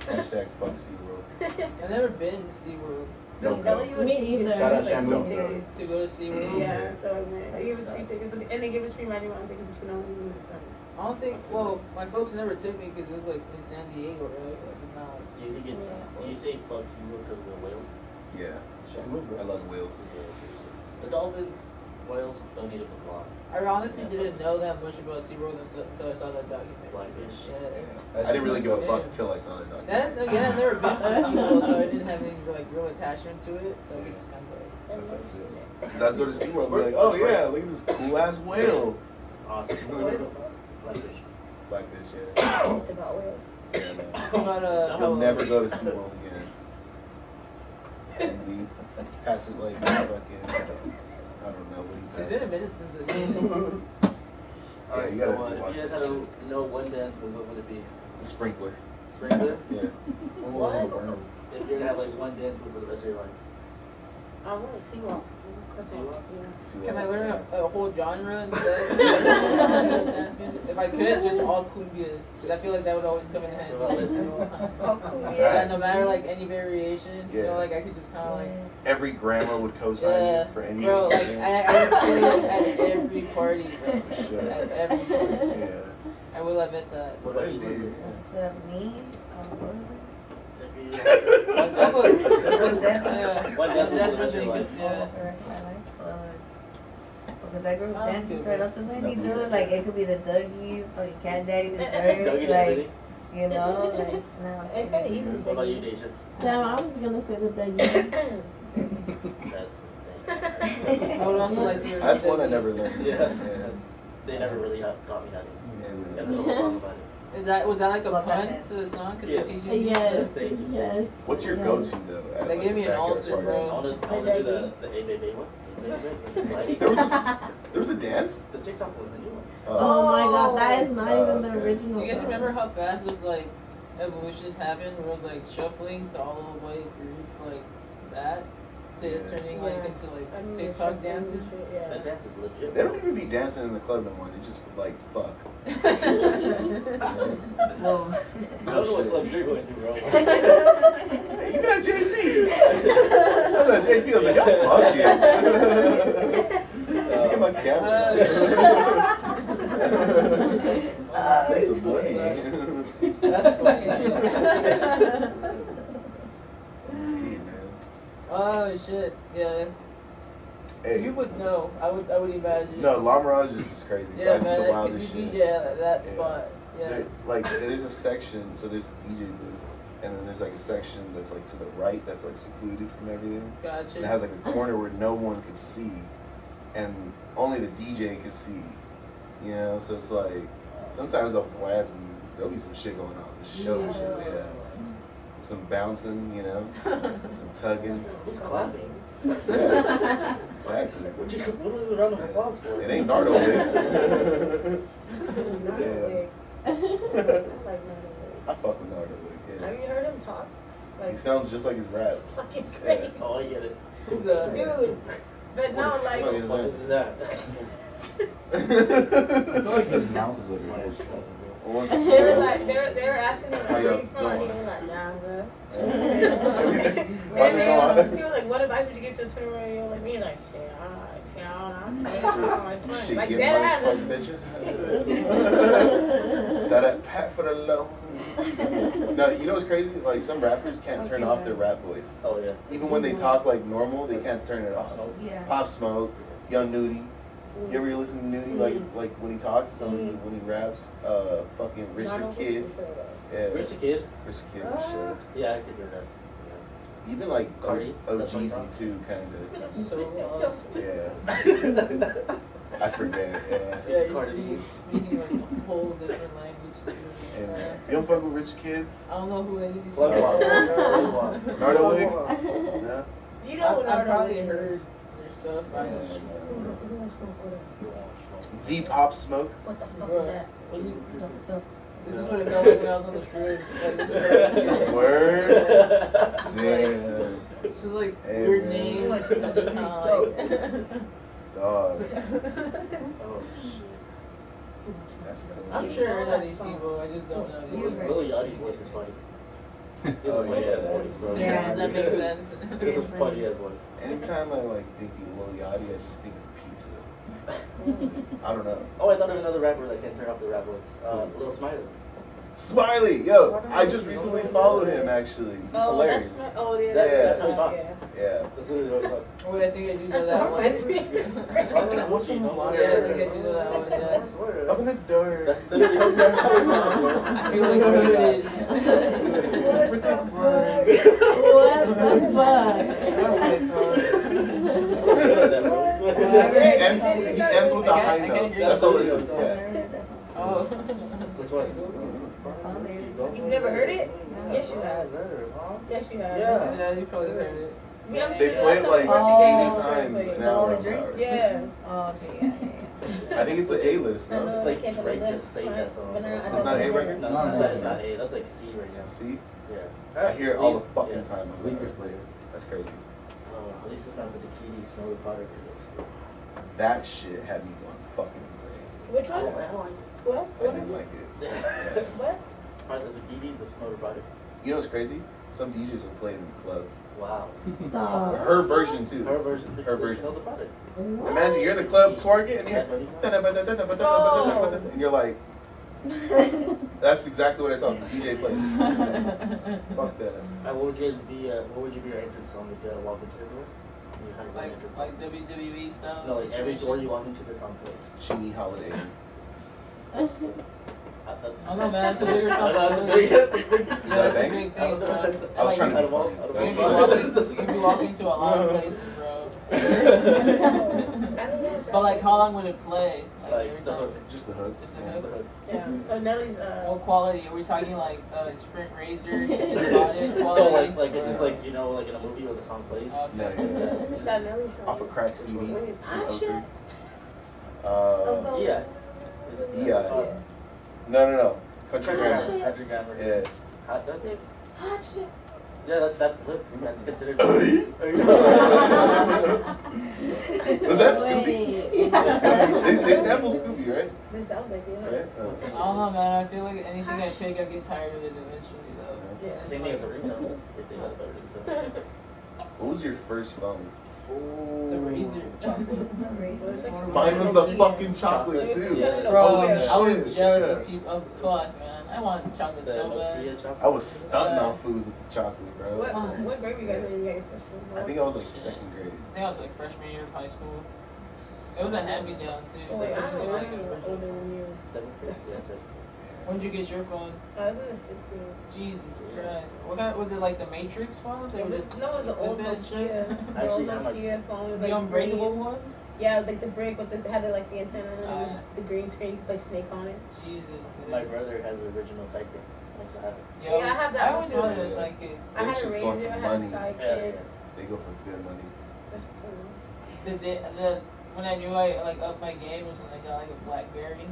Hashtag fuck SeaWorld. I've never been to SeaWorld. Don't go. Me either. Shout out like, Shamu. free tickets. To go to SeaWorld? Yeah, so I went. They gave us free tickets, and they gave us free Magic Mountain tickets, which we don't use in the summer. I don't think, well, my folks never took me because it was like in San Diego, right? Like, it's not. Do you think it's? Do you say fuck SeaWorld because of the whales? Yeah. I love whales. Yeah. The dolphins, whales don't need a fuck lot. I honestly didn't know that much about SeaWorld until I saw that documentary. Blackfish. Yeah. I didn't really give a fuck till I saw that documentary. Then again, I've never been to SeaWorld, so I didn't have any like real attachment to it. So I could just kind of like. So that's it. Cause I'd go to SeaWorld and be like, oh yeah, look at this cool ass whale. Awesome. Blackfish. Blackfish, yeah. It's about whales. Yeah, no. It's about I'll never go to SeaWorld again. And we pass it like fucking, I don't know what he It's been a does. minute since I've seen it. Alright, you so gotta if watch you guys that had to know one dance move, what would it be? The sprinkler. Sprinkler? Yeah. What? If you're gonna have like one dance move for the rest of your life. I want to SeaWorld. SeaWorld? SeaWorld. Can I learn a whole genre instead? Dance music? If I could, just all cumbias. Because I feel like that would always come in handy all the time. Oh, cool. Yeah, Yeah. no matter like any variation, you Yeah. know, like I could just kind of like, Every grandma would co-sign yeah, you for any. bro, like I would play it at every party, bro. Shit. At every party. Yeah. I will admit that. What about you, Dude. Lizzie? What's up, me? If you That's what, yeah. one dance move That's for the rest of your what life. you could, yeah. For the rest of my life. Because I grew up Oh, dancing okay. right up to many, That's dude. it. Like, it could be the Dougie, fucking Cat Daddy, the Dug Jerk, it and like, everything. you know, like, no. It's kind of easy. What about you, Deja? Damn, I was gonna say the Dougie. That's insane. I would also like to learn. That's one I Dougie. never learned. Yes. Yeah. They never really taught me how to. Yeah, Yeah, there's a whole song about it. Was that like a What's pun that? to the song? Cause Yes. it teaches you. Yes, Thank you. yes. What's your yes. go-to though? At, They like, gave me a an backyard ulcer, party? bro. I wanna do the A Baby one. There was a dance. The TikTok one, the new one. Oh my god, that is not even the okay. original. Do you guys song. remember how fast it was like evolutions happened where it was like shuffling to all the way through to like that to Yeah. turning like Yeah. into I like remember TikTok something and dances? shit, That Yeah. dance is legit. They don't even be dancing in the club no more. They just like fuck. Whoa. I don't know what club you're going to, bro. Hey, you got JP. I was at JP. I was like, y'all fuck you. Get my camera. Let's make some money. That's funny. Indeed, man. Oh shit, yeah. Hey, You would know. I would imagine. no, La Mirage is just crazy. So I Yeah, see the man. wildest Cause you shit. DJ at that Yeah. spot. Yeah. Like there's a section, so there's the DJ booth, and then there's like a section that's like to the right that's like secluded from everything. Gotcha. And it has like a corner where no one could see, and only the DJ could see. You know, so it's like sometimes I'll glance and there'll be some shit going on for sure. Yeah. Shit, yeah. Some bouncing, you know, some tugging. Who's clapping? Yeah, exactly. What are we round of applause for? It ain't Nardo, man. Narcotic. I like Narcotic. I fuck with Nardo, Have yeah. you heard him talk? Like, He sounds just like his raps. it's fucking Yeah. great. Oh, I get it. Who's Dude. But no, What the like, fuck What the fuck is that? I feel like his mouth is like a little What's- they were like, they were asking him, How where y'all you from? And he doing? was like, nah, bro. Why's it going on? He was like, what advice would you give to a 21-year-old like me? Like, shit, I don't know. Shit, Like get dead money ass. from bitches. Set up pat for the low. No, you know what's crazy? Like some rappers can't turn off their rap voice. Oh yeah. Even when they talk like normal, they can't turn it off. Yeah. Pop Smoke, Young Nudie. You ever listen to Nudie like when he talks, sounds like when he raps? Fucking Rich the Kid. Yeah. Rich the Kid. Rich the Kid for sure. Yeah, I could hear that. Even like Cardi, OGZ too, kind of. So lost. Yeah. I forget. Yeah. Yeah, he's speaking like a whole different language too. And, you don't fuck with Rich Kid? I don't know who any of these Flavaunit. people are. Nardo Wig? No. You know what I've probably Nardo heard is. their stuff. I don't The Pop Smoke? What the fuck Bro, is that? what do you- This is what it felt like when I was on the street. Like, this is Word? Damn. This is like Hey, weird man. names. I just not like. Dog. Oh shit. That's crazy. I'm sure I know these people. I just don't know these people. Lil Yachty's voice is funny. He has a Oh, funny yeah. ass voice, bro. Yeah. Does that make sense? He has a funny ass voice. Anytime I like think of Lil Yachty, I just think of pizza. I don't know. Oh, I thought of another rapper that can turn off the rap voice. Lil Smiley. Smiley, yo, I just recently followed him actually. He's hilarious. That's yeah, Yeah. That's how he talks. Yeah. That's literally what he talks. Oh, I think I do know That's that so one. much. I want some Yeah, I water. think I do know that one. Yeah. Open the door. That's literally how he talks. I feel like who it is. With the water. What the fuck? He ends with a I high can't note. agree. That's all it is. Yeah. Oh. Which one? You've never heard it? Yes, you have. Yes, you have. Yeah. Yeah, you probably heard it. Yeah, I'm They sure play it that's like something 80 birthday times game. an hour. on Drink? Power. Yeah. Oh, okay, yeah. I think it's an A-list, I no? know It's I like can't Drake believe just it, sang that song. but I It's don't not A know. record? No, that's not A. That's like C right now. See? Yeah. I hear it all the C's- fucking yeah. time. Leakers player. That's crazy. At least it's not with the Key Snow the Product remix. That shit had me going fucking insane. Which one? What? I didn't like it. Yeah. What? Part of the Key the Snow the Product. You know what's crazy? Some DJs will play it in the club. Wow. Stop. Her version too. Her version. Her version. Snow the Product. Imagine you're in the club twerking and you're and you're like, that's exactly what I saw. The DJ played. Fuck that. What would you guys be? What would you be your entrance song if you walk into a room? You had one entrance song. Like WWE style. No, like every door you walk into, the song plays. Chingy Holiday. That's. I don't know, man. That's a bigger I know, that's a responsibility. big. That's a big. Yeah, that's a thing? big I don't thing, know. bro. That's, I was trying to out be of all. funny. Out of That all. was You be walking to a lot of places, bro. I don't know. But like, how long would it play? Like every the time? hook. Just the hook. Just the The hook. hook. Yeah. Nelly's What quality? Are we talking like Sprint Razor? Is about it? No, Quality? like it's just like like in a movie where the song plays. Okay. No, yeah. It's got Nelly's song. Off a crack CD. Hot shit. Yeah. Is it? Yeah. No. Country Country Grammar. Grammar. Country Grammar. Yeah. Hot dog? Hot shit. Yeah, that's lip. That's considered. Was that Scooby? They sampled Scooby, right? This sounds like it. Right? I don't know, man. I feel like anything I take, I get tired of it eventually, though. Yeah. Same thing as a ringtone. They say that about a ringtone. What was your first phone? The Razor. Mine was the fucking chocolate too. Yeah. Bro, Holy I was shit, jealous yeah. of people. Oh, fuck, man. I wanted chocolate The so bad. Nokia chocolate. I was stunting on foods with the chocolate, bro. What grade were you guys in? You got your first one? I think I was like second grade. I think I was like freshman year of high school. It was a hand-me-down, too. Oh, wait, I don't know. Like, I was older than you. Seventh grade. Yeah, seventh. when did you get your phone? I was in the fifth grade. Jesus Christ. What kind? Was it like the Matrix phones? They It were was, just no, it was the old bit shit? Nokia. The Actually, old I'm like- Nokia phone. It was the like unbreakable green. ones? Yeah, like the brick with the had like the antenna. And it was Ah. the green screen. You could play Snake on it. Jesus. My brother has the original sidekick. I still have it. Yo, Yeah, I have that I one always too. wanted a sidekick. I had It's a just going Razor. for I had a money. Sidekick. They go for good money. The when I knew I like upped my game was when I got like a BlackBerry.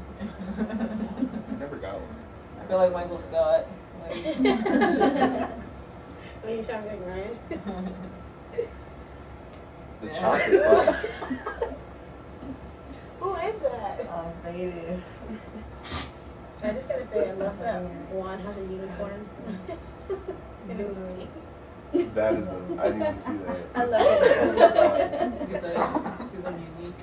I never got one. I feel like Michael Scott. Like, So you shot like Ryan. The Yeah. chocolate phone. Who is that? Oh, baby. I just gotta say, I love that Juan has a unicorn. It is me. That is I didn't even see that. I love it. because I'm unique.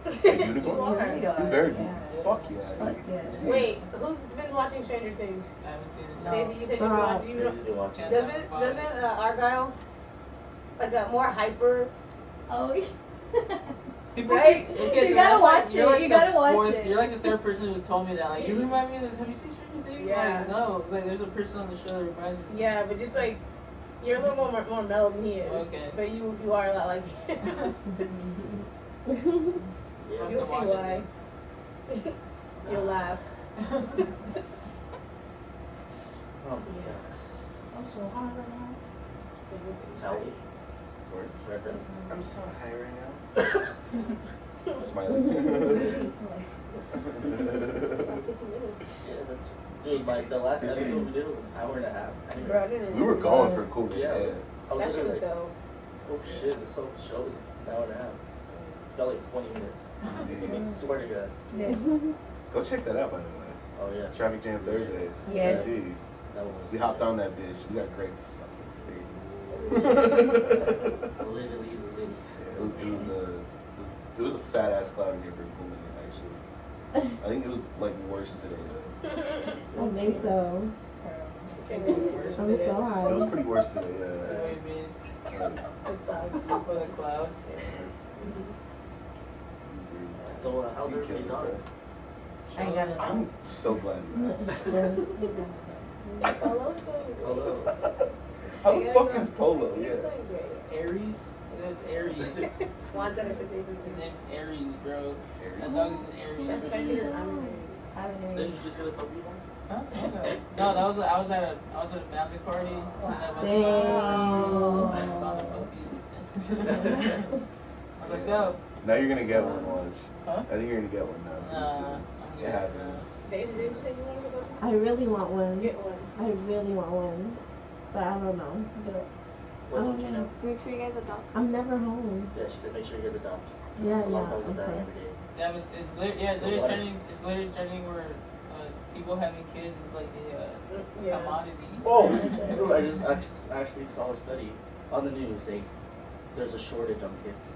Unicorn? Yeah. You're very Yeah. fuck yeah. Fuck yeah. Wait, who's been watching Stranger Things? I haven't seen it. No. Daisy, you said you've been watching. You Crazy to watch. Yeah. doesn't Argyle like a more hyper? Oh, People, Right? okay, You so gotta that's watch you're it, like you the gotta watch fourth, it. You're like the third person who's told me that. Like, you remind me of this. Have you seen Stranger Things? Yeah. Like, no. It's like there's a person on the show that reminds me. Yeah, but just like you're a little more mellow than he is. Okay. But you are a lot like him. Yeah. You'll see why. You'll laugh. I'm so high right now. Tallies. Reference. I'm so high right now. Smiling. Yeah, that's. Dude, the last episode we did was an hour and a half. I didn't Bro, I didn't We were going for a cool Yeah. minute. I was That shit literally was like, dope. oh shit, this whole show is an hour and a half. Felt like 20 minutes. I swear to God. yeah. Go check that out, by the way. Oh yeah. Traffic Jam Thursdays. Yes. Dude, That was. we hopped on that bitch. We got great fucking food. Literally. It was a fat ass cloud in here for a cool minute, actually. I think it was like worse today though. I think so. I'm so It high. was pretty worse today, What do yeah. you mean? The clouds. For the clouds. So how's You everybody's killed dogs? I ain't got it. I'm so glad you asked. Hello. How the fuck is Polo? He's Yeah. doing great. Aries? His name's Aries. Juan said I should take His name's Aries, bro. Aries? That dog is an Aries. That's for funny sure. because I'm an Aries. I Did you just get a puppy one? Huh? No, I was at a family party and I went to Damn. the found the puppies. I was like, no. Now you're gonna get one, watch. Huh? I think you're gonna get one now. pretty soon. I'm It good. happens. Deja, did you say you wanted to go to? I really want one. Get one. I really want one. But I don't know. What don't you know? Make sure you guys adopt. I'm never home. Yeah, she said make sure you guys adopt. Yeah, A lot of dogs are yeah. dying Okay. every day. Yeah, but it's literally turning where people having kids is like a Yeah. commodity. Oh, I just actually saw a study on the news saying there's a shortage on kids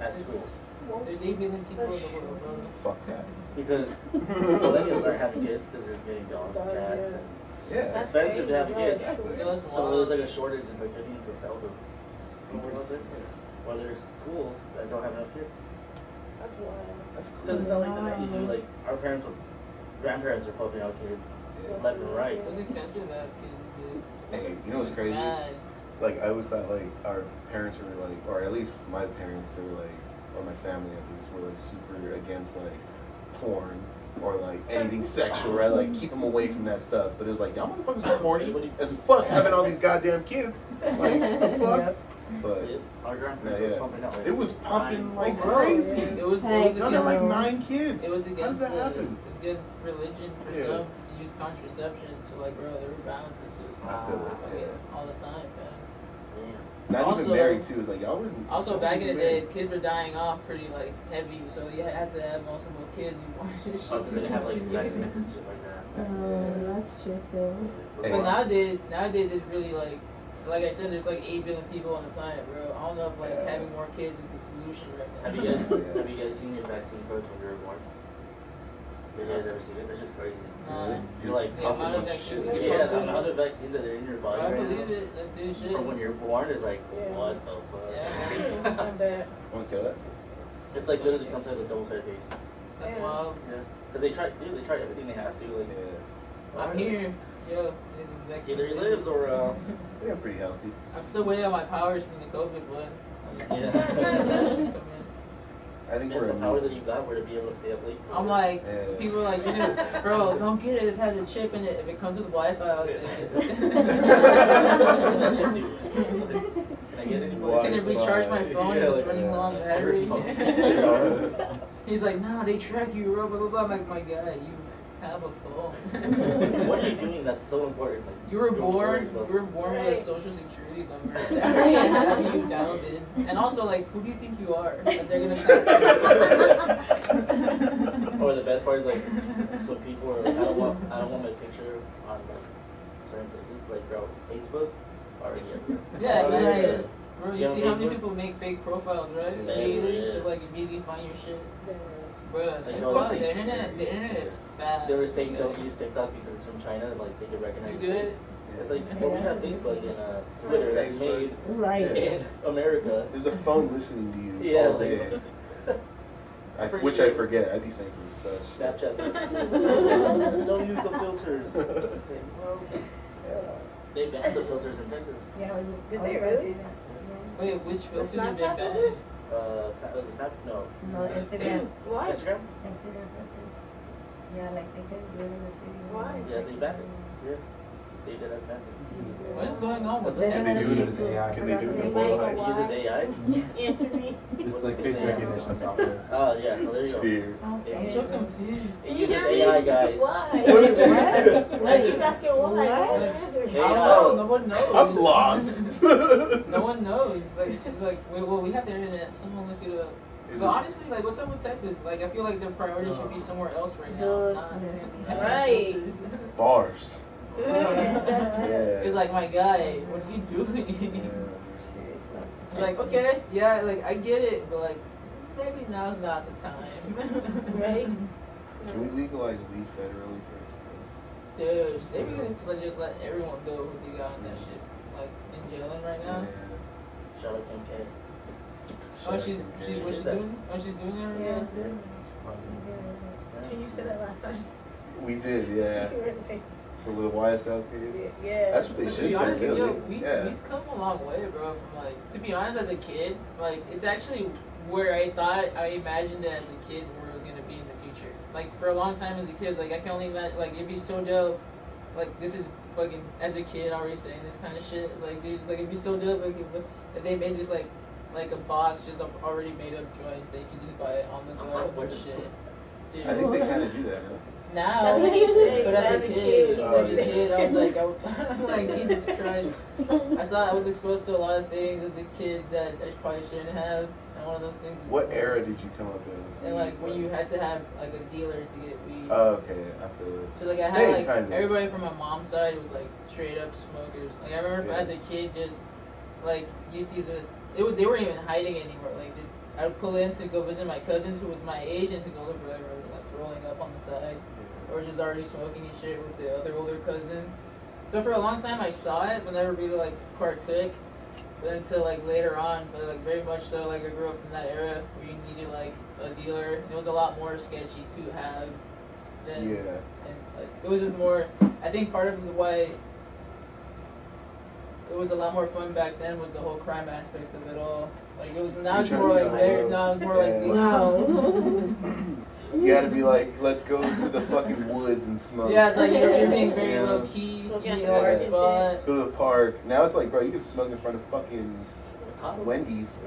at schools There's 8 billion people in the world, bro. Fuck that. because millennials aren't having kids because they're getting dogs, cats, and Yeah. it's expensive to have kids. That's So wild. there's like a shortage in like I think it's the south of somewhere out there where there's schools that don't have enough kids. That's wild. That's cool. Because like the 90s, dude, like our grandparents were pumping out kids left and right. It was expensive to have kids these days. Hey, you know what's crazy? Mad. Like I always thought like our parents were like, or at least my parents, they were like, or my family at least, were like super against like porn or like anything sexual, right? Like keep them away from that stuff. But it was like y'all motherfuckers are horny as fuck having all these goddamn kids. Like the fuck. Yep. But Our grandparents Yeah, were yeah. pumping out like it was pumping like Bro, crazy. It was Hey, Y'all got like against 9 kids. it was How does against that happen? it was against religion for Yeah. some to use contraception. So like, bro, they were bound to just I feel it. Yeah. all the time, man. Not Also- even married too. It's like y'all wasn't. Also, y'all back in the wasn't day, married. kids were dying off pretty like heavy, so you had to have multiple kids. You wanted your shit Oh, so to they have like continue. vaccines and shit like that. That's true too. Hey. But nowadays it's really like I said, there's like 8 billion people on the planet, bro. I don't know if like Yeah. having more kids is the solution right now. Have you guys seen your vaccine cards when you were born? Have you guys ever seen it? That's just crazy. You're like, the amount of shit. vaccines. yeah, the amount of vaccines that are in your body I right believe now it. That dude shit. from when you're born is like, Yeah. what the fuck? Yeah, I bet. Okay. It's like literally sometimes a double fed baby. that's Yeah. wild. Yeah. Because they try everything they have to. Like, Yeah. I'm here. Yo, it's either he lives or, Yeah, pretty healthy. I'm still waiting on my powers from the COVID, but yeah. I think And we're the powers that you got were to be able to stay up late. I'm like, Yeah. people are like, bro, don't get it. It has a chip in it. If it comes with Wi-Fi, I'll take it. What does that chip do? Can I get any more? Can it recharge my phone if it's running low on battery? Phone. He's like, nah, they track you, bro, blah, blah, blah. I'm like, my God, you have a phone. What are you doing that's so important? Like, You were you're born worried about- with a social security number. Have you dialed in? And also, like, who do you think you are? That they're gonna stop Or the best part is like when people are like, I don't want my picture on like certain places. Like, bro, Facebook already everywhere. Yeah, Oh, yeah. yeah. For Bro, you Yeah, see how many Facebook. people make fake profiles, right? Yeah, Immediately, yeah. to like immediately find your shit. Bro, Like, it's no, fun. it's The internet is fast. They were saying okay? don't use TikTok because it's from China, like they can recognize You your good? face. It's like, well, we have Facebook and Twitter that's made Right. in America. There's a phone listening to you Yeah, all like- day. For Which sure. I forget. I'd be saying some such. Snapchat. Don't use the filters. It's like, well, they banned the filters in Texas. Yeah, Did they really? Wait, which filters did they Snapchat ban? filters? Was it Snap? No. No, Instagram. Why? Instagram? Instagram filters. Yeah, like they couldn't do it in the cities. Why? Yeah, they banned it. Yeah. They did have banned it. What is going on with There's that? Can they another do it state as too. AI? Can they do it as Why? well? It uses AI? Answer me. It's like face recognition software. Oh, yeah, so there you go. Cheer. I'm It's so confused. It uses AI, guys. Why? What did you Like she's asking why. I AI. don't know. No one knows. I'm lost. No one knows. Like she's like, well, we have the internet. Someone look it up. Is But it- honestly, like, what's up with Texas? Like, I feel like their priority should be somewhere else right now. Dude, not literally. Right. filters. Bars. Yeah. Yeah. It's like, my guy, what are you doing? It's like, okay, yeah, like, I get it, but like, maybe now's not the time. Right? Can we legalize weed federally first? Dude, maybe we need to just let everyone go who they got in that shit. Like, in jailing right now. Shout out Kim K. Oh, she's what's she doing? Oh, she's doing it right now? Can you say that last time? We did, yeah. For the YSL kids. Yeah. That's what they To should be do, honest, really. yo, Yeah. we've come a long way, bro. From like, to be honest, as a kid, like it's actually where I imagined it as a kid, where it was gonna be in the future. Like for a long time as a kid, like I can only imagine, like it'd be so dope. Like this is fucking as a kid already saying this kind of shit. Like dude, it's like it'd be so dope. Like if they made just like a box just of already made up joints that you can just buy it on the go and shit. Dude. I think they kind of do that, huh? Now, That's what he's saying. but as a kid, Oh, as a yeah. kid, I was like, I'm like, Jesus Christ. I was exposed to a lot of things as a kid that I probably shouldn't have. And one of those things. What era did you come up in? And like when you had to have like a dealer to get weed. Oh, okay, I feel it. So like I Same, had like kinda. everybody from my mom's side was like straight up smokers. Like I remember Yeah. as a kid, just like you see they weren't even hiding anywhere. Like I would pull in to go visit my cousins who was my age and his older brother were like rolling up on the side. Or just already smoking and shit with the other older cousin. So for a long time I saw it, but never really like partook. But until like later on, but like very much so, like I grew up in that era where you needed like a dealer. It was a lot more sketchy to have than, Yeah. and like it was just more. I think part of why it was a lot more fun back then was the whole crime aspect of it all. Like it was now You it's trying more to like be very like, no, it's more yeah. like Wow. You gotta be like, let's go to the fucking woods and smoke. yeah, it's like you're being very Yeah. low key, Smoking you at know, the our park and spot. Let's go to the park. Now it's like, bro, you can smoke in front of fucking Wendy's.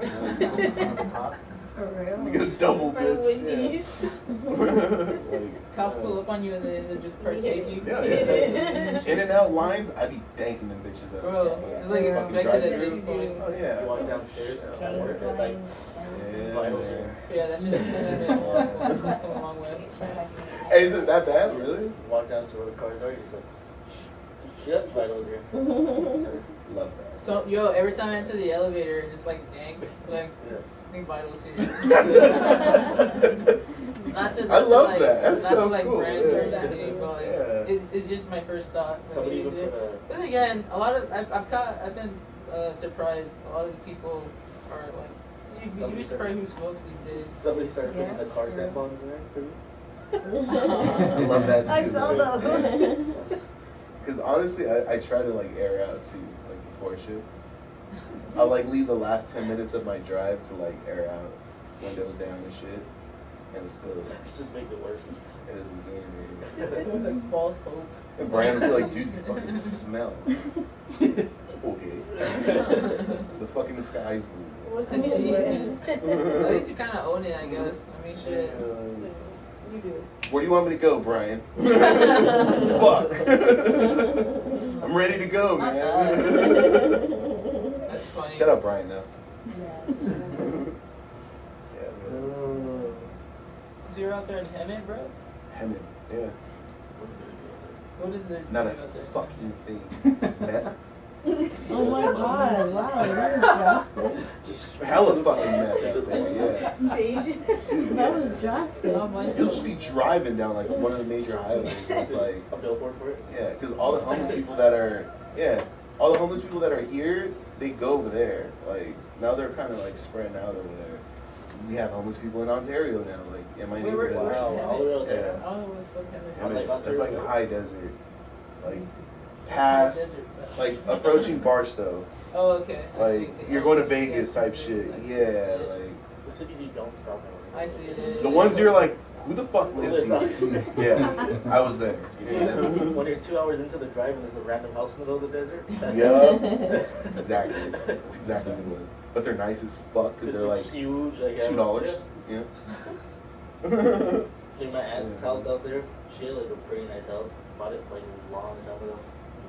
For real? You get a double, From bitch. Wendy's. Yeah. Like, Cops pull up on you and then just partake you. yeah, yeah. In and out lines, I be danking them bitches out. Bro, it's like Fucking expected drive at this this point. Oh yeah. You walk downstairs at work, it's like, Yeah, Vitals man. here. Yeah, that shit been a long, that's come a long way. Hey, is it that bad, really? walk down to where the cars are, you're just like, yep, Vitals here. Love that. So, yo, every time I enter the elevator and it's like dank, like, Yeah. I think Vitals here. Not to I love like, that. That's not so to like cool. brand Yeah. or anything, but like, Yeah. it's just my first thought. when Somebody I even use put it. a, But again, a lot of I've been surprised. A lot of the people are like, you'd be Somebody surprised who smokes these days. somebody started putting Yeah. the car cell phones in there for you. I love that too. I saw those. Because honestly, I try to like air out too, like before shift. I'll like leave the last 10 minutes of my drive to like air out, windows down and shit, and it's still, It just makes it worse. it isn't doing anything. It's like false hope. And Brian would be like, dude, you fucking smell. Okay. The fucking sky's blue. What's in your Jesus. At least you kind of own it, I guess. I mean, shit. You do. Where do you want me to go, Brian? Fuck. I'm ready to go, man. That's funny. Shut up, Brian, now. Yeah. Yeah, man. So you're out there in heaven, bro? Hemen, yeah. What is there? Not a out there? fucking thing. Meth? Oh my god! Wow, that was drastic. Hella fucking meth out there, yeah. That was drastic. You'll just be driving down like one of the major highways. And it's like a billboard for it. yeah, because all the homeless people that are all the homeless people that are here, they go over there. Like now they're kind of like spreading out over there. We have homeless people in Ontario now, like in my neighborhood. Yeah. That's like a high desert, like past, like approaching Barstow. Oh, okay. Like you're going to Vegas type shit. Yeah, like The cities you don't stop at. I see it. the ones you're like, who the fuck lives here? Yeah, I was there. See, when you're 2 hours into the drive and there's a random house in the middle of the desert. That's Yeah, exactly. That's exactly what it was. But they're nice as fuck because they're like huge. I guess. $2. Yeah. Like my aunt's house out there, she had like a pretty nice house. Bought it like a long time ago.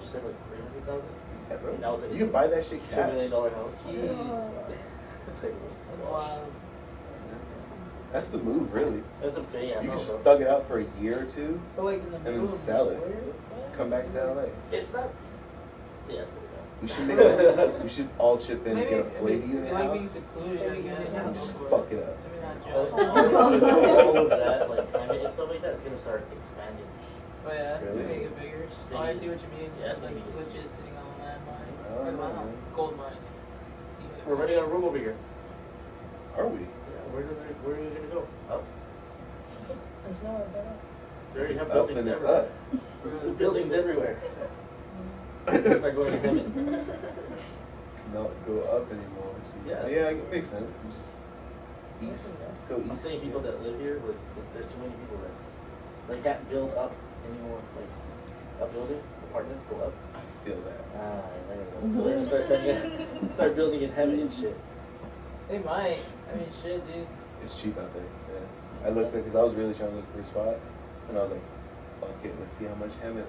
She said like 300,000. Yeah, bro. Now it's like You can buy that shit $2 cash. million house. Jeez. It's like Wow. That's the move, really. that's a big ass You can house. just Bro. thug it out for a year or two, But like in the then middle of sell it. nowhere? come back to LA. It's not. Yeah, it's pretty bad. We should make we should all chip in and get a Flavy unit like being house secluded, I guess. and just fuck it up. Maybe not All Joe. of that, like climate and stuff like that, it's gonna start expanding. But yeah, Really? make it bigger. Oh, I see what you mean. Yeah, It's like maybe. legit sitting on a landmine. Oh, Or man. mine. Gold mine. We're running out of room over here. Are we? Yeah, where are we gonna go? Up. There's no one better. We already If have it's up, buildings then it's everywhere. up. There's buildings everywhere. Let's start going to heaven. Not go up anymore. So Yeah. yeah, it makes sense. You just east, go east. I'm saying people that live here, like, there's too many people that they can't build up anymore. Like, a building, apartments go up. I feel that. There you go. So they're gonna start building in heaven and shit. They might. I mean, shit, dude. It's cheap out there. Yeah. I looked at because I was really trying to look for a spot, and I was like, fuck it, let's see how much Hemet.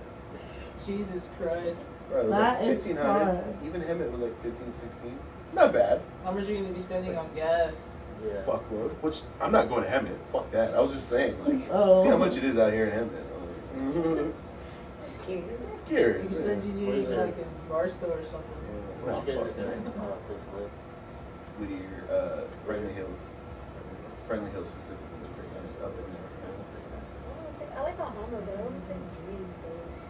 Jesus Christ. Bro, it was That like is 1,500. hard. Even Hemet was like 15, 16. Not bad. How much are you gonna be spending on gas? Yeah. Fuckload. Which I'm not going to Hemet. Fuck that. I was just saying, like, Oh. see how much it is out here in Hemet. I was like, Just curious. You curious. said you Where's did that? like in Barstow or something. Yeah, What you guys fuck are doing? that. Place to live. Whittier, Friendly Hills. Friendly Hills specifically is pretty nice. Up in there. I like how home is. It's like dream place.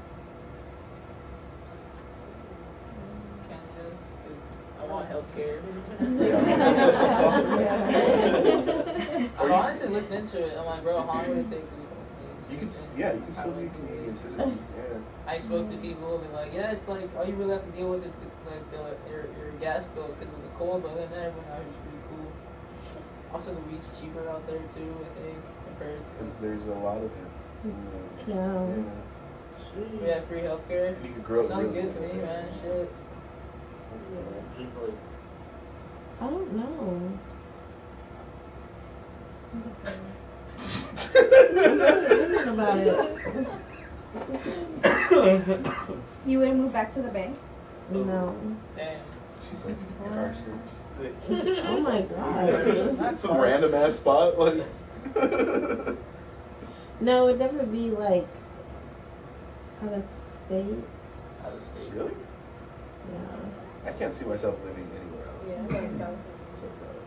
Canada. 'Cause I want healthcare. I've honestly looked into it. I'm like, bro, how long would it take to become a Canadian You can, citizen? yeah, you can still be a Canadian citizen. Yeah. I spoke to people and they're like, yeah, it's like all you really have to deal with is your gas bill because of the cold, but then everyone out here is pretty cool. Also, the weed's cheaper out there too, I think, compared to. Because there's a lot of it. It's- Yeah. We have free healthcare. You could grow Sounds really good to me, quick. man. Shit. That's cool. Dream place. I don't know. Thinking about it. You wouldn't move back to the Bay? No. Damn. She's like, Carson's. Oh my god. Some random ass spot, like. No, it'd never be like out of state. Out of state. Really? Yeah. I can't see myself living anywhere else. Yeah, I like that. So,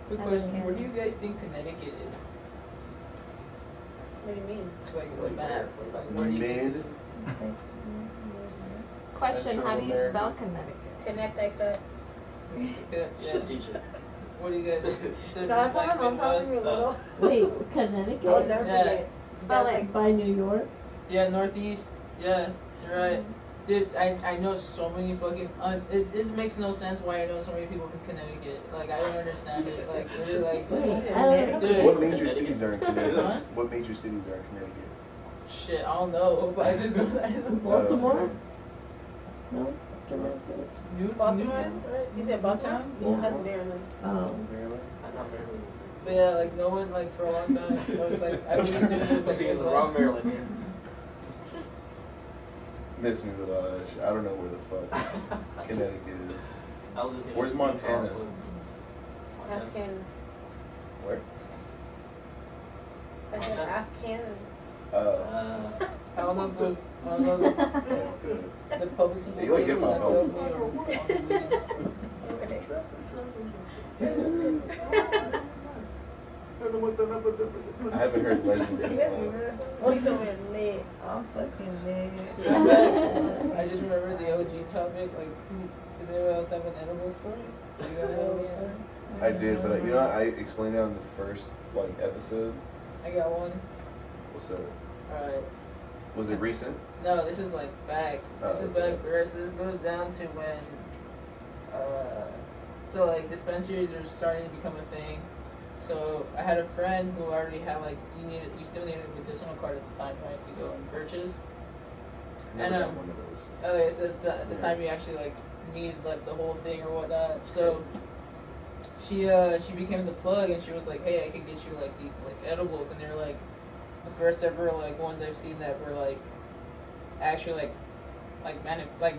Good I question. like Where do you guys think Connecticut is? What do you mean? Like the map. Like where do you mid. Question, Central how do you America. spell Connecticut? Connect like that. Yeah. You should teach it. What do you guys say? No, I'm telling you, little. Wait, I'll Connecticut? never Yeah. forget. Spell it. By New York? Yeah, Northeast. Yeah, you're right. Dude, I know so many fucking. It just makes no sense why I know so many people from Connecticut. Like, I don't understand it. Like, literally, like. Wait, I don't Dude. What major cities are in Connecticut? Huh? What major cities are in Connecticut? Shit, I don't know, but I just know that. Baltimore? No? Connecticut? Baltimore? Newton, right? You said Baltimore? Baltimore. That's Maryland. Oh. Maryland? I thought Maryland was like. But yeah, like no one, like for a long time, I was like, I was assuming it was like Thinking of the Midwest. wrong Maryland here. Miss me with all that shit. I don't know where the fuck Connecticut is. I was listening. Where's Montana? Ask Canada. Where? I said ask Canada. Uh, I don't know, but One of those That's good. the public school You like system hip-hop, that huh? built me or I haven't heard Legendary. She's over there lit. I'm fucking lit. I just remember the OG topic, like, did anyone else have an edible story? Do you guys have an edible story? I did, but you know, I explained it on the first like episode. I got one. What's up? Alright. Was it recent? No, this is like back. This is okay. back first. This goes down to when, so like dispensaries are starting to become a thing. So I had a friend who already had like, you still needed a medicinal card at the time, right, to go and purchase. Never And got one of those. okay, so at the time you actually like need like the whole thing or whatnot. That's So she became the plug, and she was like, hey, I could get you like these like edibles, and they're like the first ever like ones I've seen that were like actually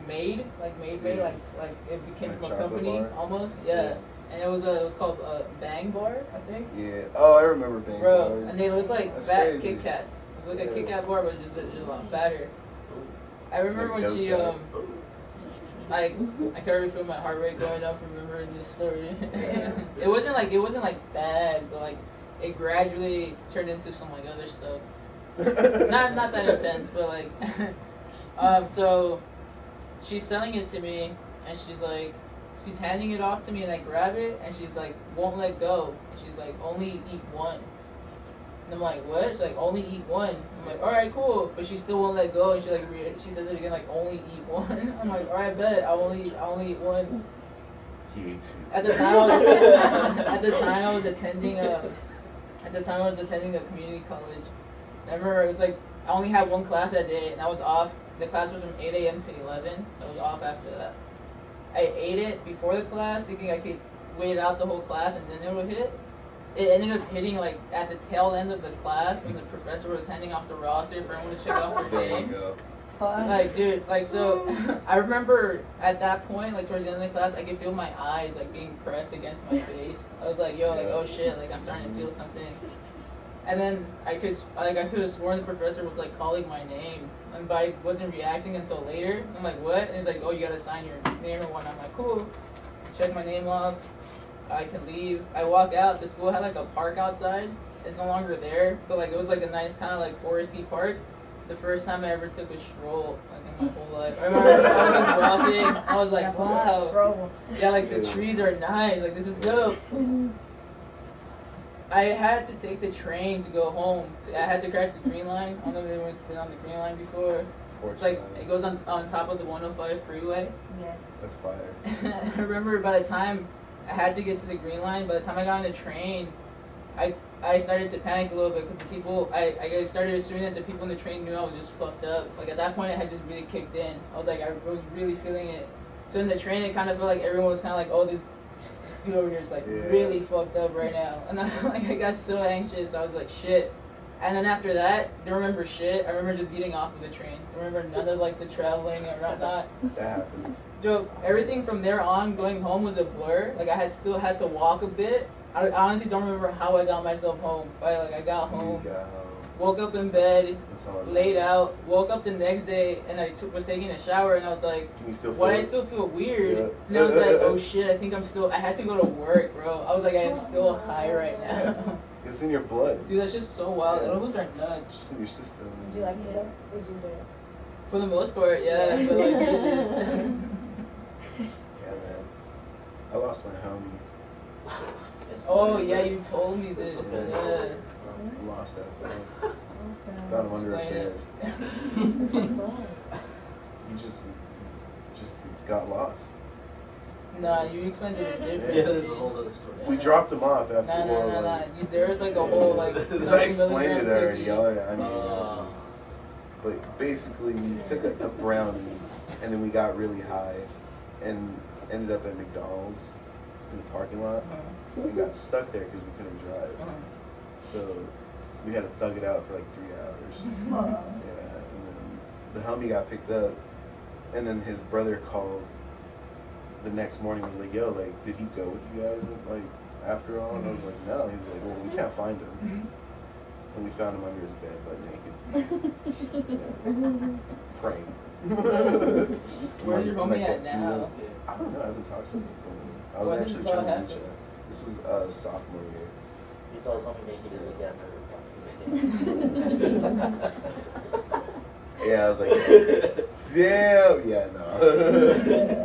made like it became Like from a chocolate company bar? almost, yeah. And it was called Bang Bar, I think. Yeah. Oh, I remember Bang Bro, Bars. and they look like That's fat crazy. Kit Kats. They look like Yeah. Kit Kat bar, but just a lot fatter. I remember Like when she Dose I can already feel my heart rate going up from remembering this story. It wasn't like bad, but like it gradually turned into some like other stuff. Not that intense, but like so she's selling it to me, and she's handing it off to me, and I grab it, and she's like won't let go, and she's like only eat one. And I'm like, what? She's like, only eat one. I'm like, alright, cool. But she still won't let go, and she says it again, like, only eat one. I'm like, alright, bet, I'll only eat one. You ate two. At the time I was attending a community college. And I remember it was like I only had one class that day, and I was off. The class was from 8 a.m. to 11, so I was off after that. I ate it before the class, thinking I could wait out the whole class and then it would hit. It ended up hitting like at the tail end of the class when the professor was handing off the roster for everyone to check off their There you name. go. Like, dude, like, so, I remember at that point, like, towards the end of the class, I could feel my eyes, like, being pressed against my face. I was like, yo, like, oh shit, like, I'm starting to feel something. And then I could have sworn the professor was, like, calling my name, but I wasn't reacting until later. I'm like, what? And he's like, oh, you gotta sign your name or whatnot. I'm like, cool. Check my name off. I can leave. I walk out. The school had, like, a park outside. It's no longer there, but, like, it was, like, a nice kind of, like, foresty park. The first time I ever took a stroll, like, in my whole life. I remember I was just walking. I was like, wow. Yeah, like, the trees are nice. Like, this is dope. I had to take the train to go home. I had to catch the green line. I don't know if anyone's been on the green line before. It's like, it goes on top of the 105 freeway. Yes. That's fire. I remember by the time I had to get to the green line, by the time I got on the train, I started to panic a little bit because the people, I started assuming that the people in the train knew I was just fucked up. Like, at that point, it had just really kicked in. I was like, I was really feeling it. So in the train, it kind of felt like everyone was kind of like, oh, this dude over here is like really fucked up right now. And I got so anxious. I was like, shit. And then after that, don't remember shit. I remember just getting off of the train. I remember none of like the traveling and whatnot. That happens. Joe, everything from there on going home was a blur. Like, I still had to walk a bit. I honestly don't remember how I got myself home. But I got home, woke up in bed, laid out, woke up the next day, and I was taking a shower, and I was like, why do I still feel weird? Yeah. And I was like, oh shit, I think I had to go to work, bro. I was like, I am still high right now. It's in your blood. Dude, that's just so wild. Edibles are nuts. It's just in your system. Did you like it though? Did you do it? For the most part, yeah. But like, it's just Yeah, man. I lost my homie. oh yeah, you told me this. Yeah. I lost that phone. Found him under a bed. He just got lost. Nah, you explained it different. Yeah, there's a whole other story. We dropped him off after Nah. There's like a whole like. I explained it already. cookie. Oh yeah, I mean, but basically we took a brownie and then we got really high and ended up at McDonald's in the parking lot and got stuck there because we couldn't drive. So we had to thug it out for like 3 hours. Yeah, and then the homie got picked up, and then his brother called the next morning and was like, yo, like, did he go with you guys, like, after all? And I was like, no. He was like, well, we can't find him. And we found him under his bed, butt naked. Praying. Where's your homie at now? I don't know. I haven't talked to him. I was When actually did trying that to reach out. This was sophomore year. He saw his homie naked. He's like, yeah, Yeah, I was like, damn. Yeah, no.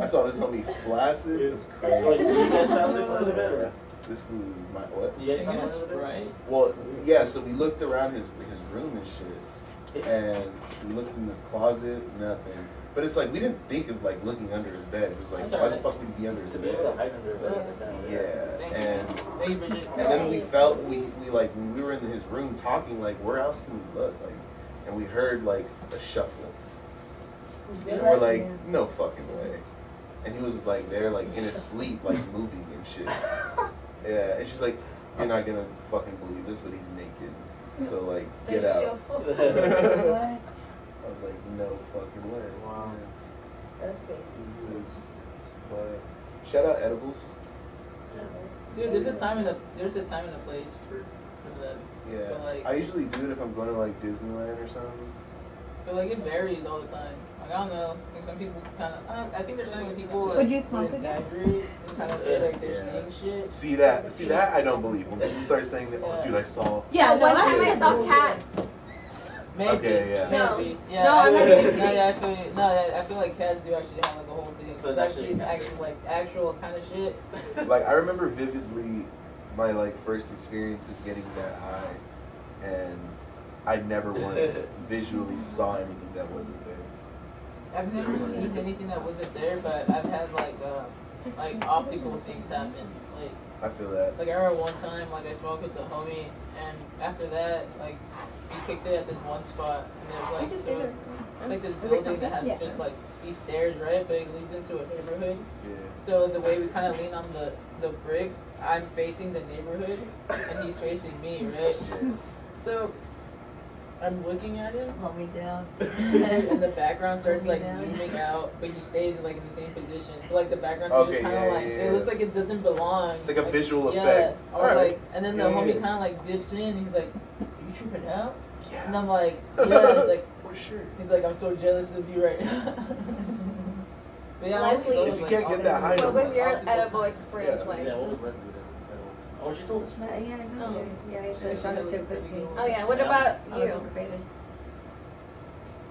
I saw this homie flaccid. It's crazy. You guys found him under the bed? Yeah. This food is my what? You guys found him under the bed? Right. Well, yeah. So we looked around his room and shit, and we looked in his closet, nothing. But it's like we didn't think of like looking under his bed. It was like, why the fuck would he be under his To be able to bed? hide under a bed is like that. Yeah, and Thank you, Bridget. and then we felt we like when we were in his room talking, like where else can we look, like, and we heard like a shuffle, and we're like, no fucking way, and he was like there like in his sleep like moving and shit. Yeah, and she's like, you're not gonna fucking believe this, but he's naked, so like get out. What? I was like, no fucking way. Wow. That's big. But shout out edibles. Dude, there's a time and a place for them. Yeah, But, like- I usually do it if I'm going to like Disneyland or something. But like it varies all the time. Like I don't know. Like some people kind of. I think there's some people. Like, Would you smoke really again? exaggerate and kind of say like they're Yeah. seeing shit. See that I don't believe when people start saying that. Oh, dude, I saw. Yeah, no, one I time I did. saw cats. Maybe. Okay, yeah. Maybe. Yeah. No, I'm not no, kidding. yeah, I feel like cats do actually have like a whole thing. But It's it's actually actual kind of shit. Like I remember vividly my like first experiences getting that high, and I never once visually saw anything that wasn't there. I've never seen anything that wasn't there, but I've had like optical things happen. I feel that. Like I remember one time, like I smoked with the homie, and after that, like he kicked it at this one spot, and there's like so it's like this building that has just like these stairs, right? But it leads into a neighborhood. Yeah. So the way we kind of lean on the bricks, I'm facing the neighborhood, and he's facing me, right? Yeah. So I'm looking at him, Hold me down. and the background starts like Hold me down. zooming out, but he stays like in the same position. But like the background is Okay, just kind of yeah, like yeah, it looks like it doesn't belong. It's like a visual yeah. effect. I was Alright. like, and then the Yeah, homie yeah. kind of like dips in. And he's like, "You tripping out?" Yeah. And I'm like, "Yeah." He's like, For sure. "He's like, I'm so jealous of you right now." But yeah, Leslie, those, If you can't get that high What no was your optical- edible experience Yeah. like? Yeah, what was Leslie then? Oh, she told us. But yeah, it's Oh. yeah, it's a chocolate chip cookie. Oh yeah, what about I was you? super crazy.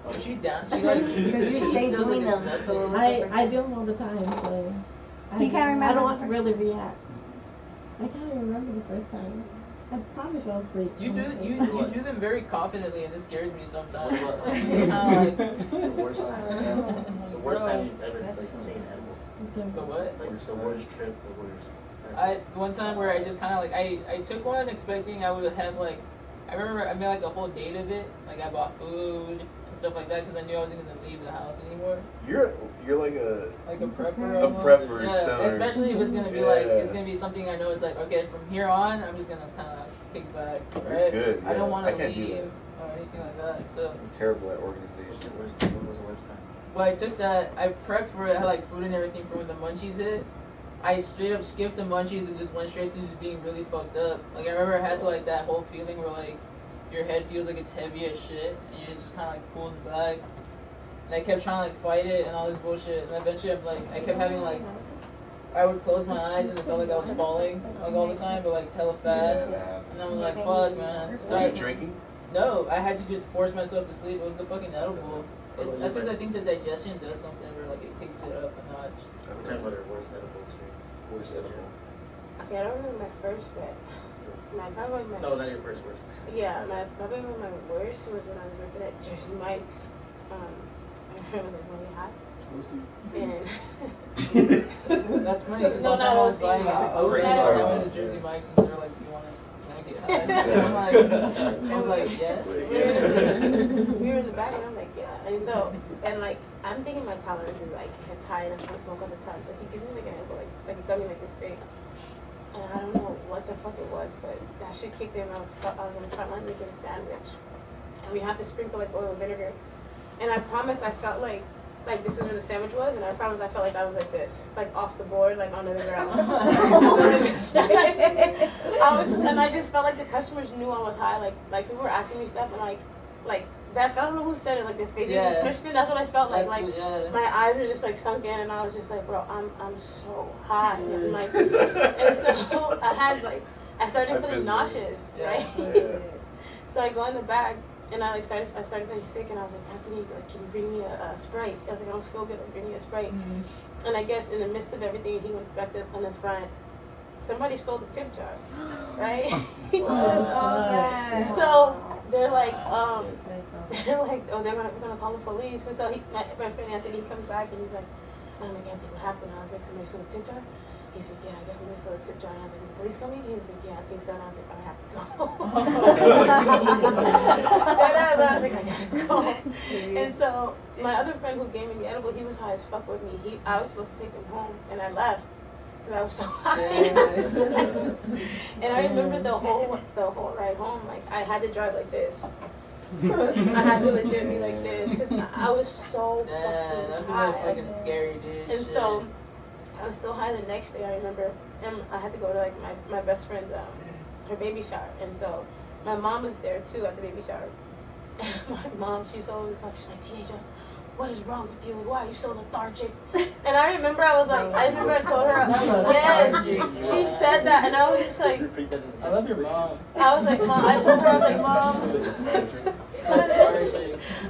Oh, she down. She like Because you stay still doing like them, it's so it was the I first do time. them all the time, so You can't remember I the don't first really react. I can't even remember the first time. I probably fell asleep. You do honestly. you do them very confidently, and this scares me sometimes. What? Like, it's kinda like The worst time. The worst time you've ever like That's taken edibles. the what? Like the worst trip, the worst. One time where I just kind of like I took one expecting I would have like I remember I made like a whole date of it. Like I bought food and stuff like that because I knew I wasn't gonna leave the house anymore. You're like a prepper. A almost. prepper, Yeah, stoner. especially if it's gonna be like Yeah. it's gonna be something I know is like okay from here on I'm just gonna kind of kick back. You're Right? good, I don't yeah. want I to can't do leave that. or anything like that. So. I'm terrible at What's organization. the worst time? What was the worst time? Well, I took that, I prepped for it, I had like food and everything for when the munchies hit. I straight up skipped the munchies and just went straight to just being really fucked up. Like I remember I had like that whole feeling where like your head feels like it's heavy as shit and it just kind of like pulls back. And I kept trying to like fight it and all this bullshit. And eventually I kept having like, I would close my eyes and it felt like I was falling like all the time, but like hella fast. Yeah, that happens. And I was like, fuck man. So Are I, you drinking? no, I had to just force myself to sleep. It was the fucking edible. It's because I think the digestion does something where like it kicks it up a notch. We're talking about our worst edible experience. Worst edible. Okay, I don't remember my first, but probably my No, not your first worst. yeah, probably one of my worst was when I was working at Jersey Mike's. I remember it was like really hot. And That's funny because No, one time not I was OC. buying Oh, I sorry. went to Jersey Mike's and they were like, "Do you want to get high?" And I was like, "Yes." we were in the back and I'm like, yeah. And so, and like, I'm thinking my tolerance is like, it's high enough to smoke all the time. So he gives me like an apple, like a gummy like this big. And I don't know what the fuck it was, but that shit kicked in. I was in the front line making a sandwich. And we had to sprinkle like oil and vinegar. And I promise I felt like this is where the sandwich was, and I promise I felt like I was like this, like off the board, like onto the ground. I I just felt like the customers knew I was high. Like people were asking me stuff, and like that. I don't know who said it. Like their faces just smushed in. That's what I felt like. My eyes were just like sunk in, and I was just like, bro, I'm so high. And, like, and so I started feeling nauseous, right? So I go in the back, and I started feeling sick, and I was like, Anthony, like, can you bring me a Sprite? I was like, I don't feel good. Like, bring me a Sprite. And I guess in the midst of everything, he went back on the front. Somebody stole the tip jar, right? So they're like, oh, we're gonna call the police. And so my friend Anthony, he comes back and he's like, I'm like, Anthony, what happened? I was like, somebody stole the tip jar. He said, yeah, I guess somebody stole the tip jar. And I was like, is the police coming? He was like, yeah, I think so. And I was like, I have to go. I was like, I gotta go. And so my other friend who gave me the edible, he was high as fuck with me. I was supposed to take him home, and I left. I was so high. And I remember the whole ride home, like I had to drive like this. I had to legit be like this because I was so fucking that's high. really fucking scary, dude. And so I was still high the next day. I remember, and I had to go to like my best friend's her baby shower, and so my mom was there too at the baby shower. My mom, she's all the time. She's like, teenager, what is wrong with you? Why are you so lethargic? And I remember I told her, yes, she said that, and I was just like, I love your mom. I was like, Mom, I told her, I was like, Mom.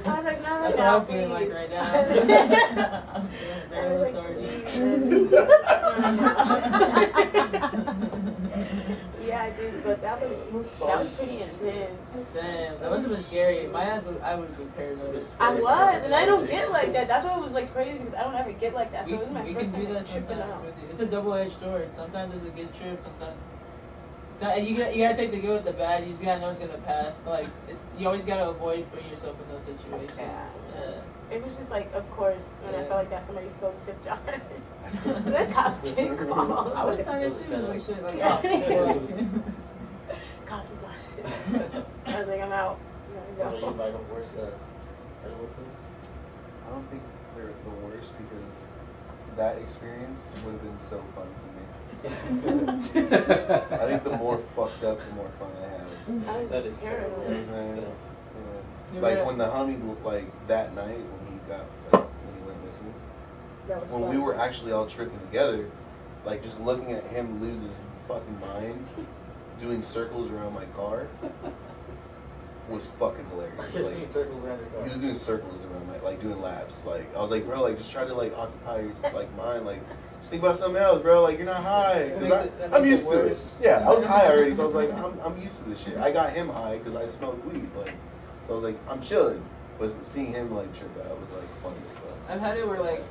I was like, no, that's what I'm feeling like right now. I'm feeling very lethargic. Yeah, I did, but that was pretty intense. Damn, that must have been scary. I would have been paranoid. I was, and I don't get like that. That's why it was like crazy because I don't ever get like that. So it was my first time tripping out. It's a double-edged sword. Sometimes it's a good trip. Sometimes, you gotta take the good with the bad. You just gotta know it's gonna pass. But like, you always gotta avoid putting yourself in those situations. Yeah. It was just like, of course, when I felt like that somebody stole the tip jar. The cops getting called. I would have kind of seen like shit like, cops was watching. I was like, I'm out. You might have worse edible things? I don't think they're the worst because that experience would have been so fun to me. I think the more fucked up, the more fun I have. That is terrible. You know what I'm saying? Yeah. Like when the homie, like that night when he went missing, when we were actually all tripping together, like just looking at him lose his fucking mind, doing circles around my car, was fucking hilarious. Just circles around your car. He was doing circles around my, like doing laps. Like I was like, bro, like just try to like occupy your like mind, like just think about something else, bro. Like you're not high. I'm used to it. Yeah, I was high already, so I was like, I'm used to this shit. I got him high because I smoked weed, like, so I was like, I'm chilling. But seeing him like trip out was like funny as fuck. I've had it where like.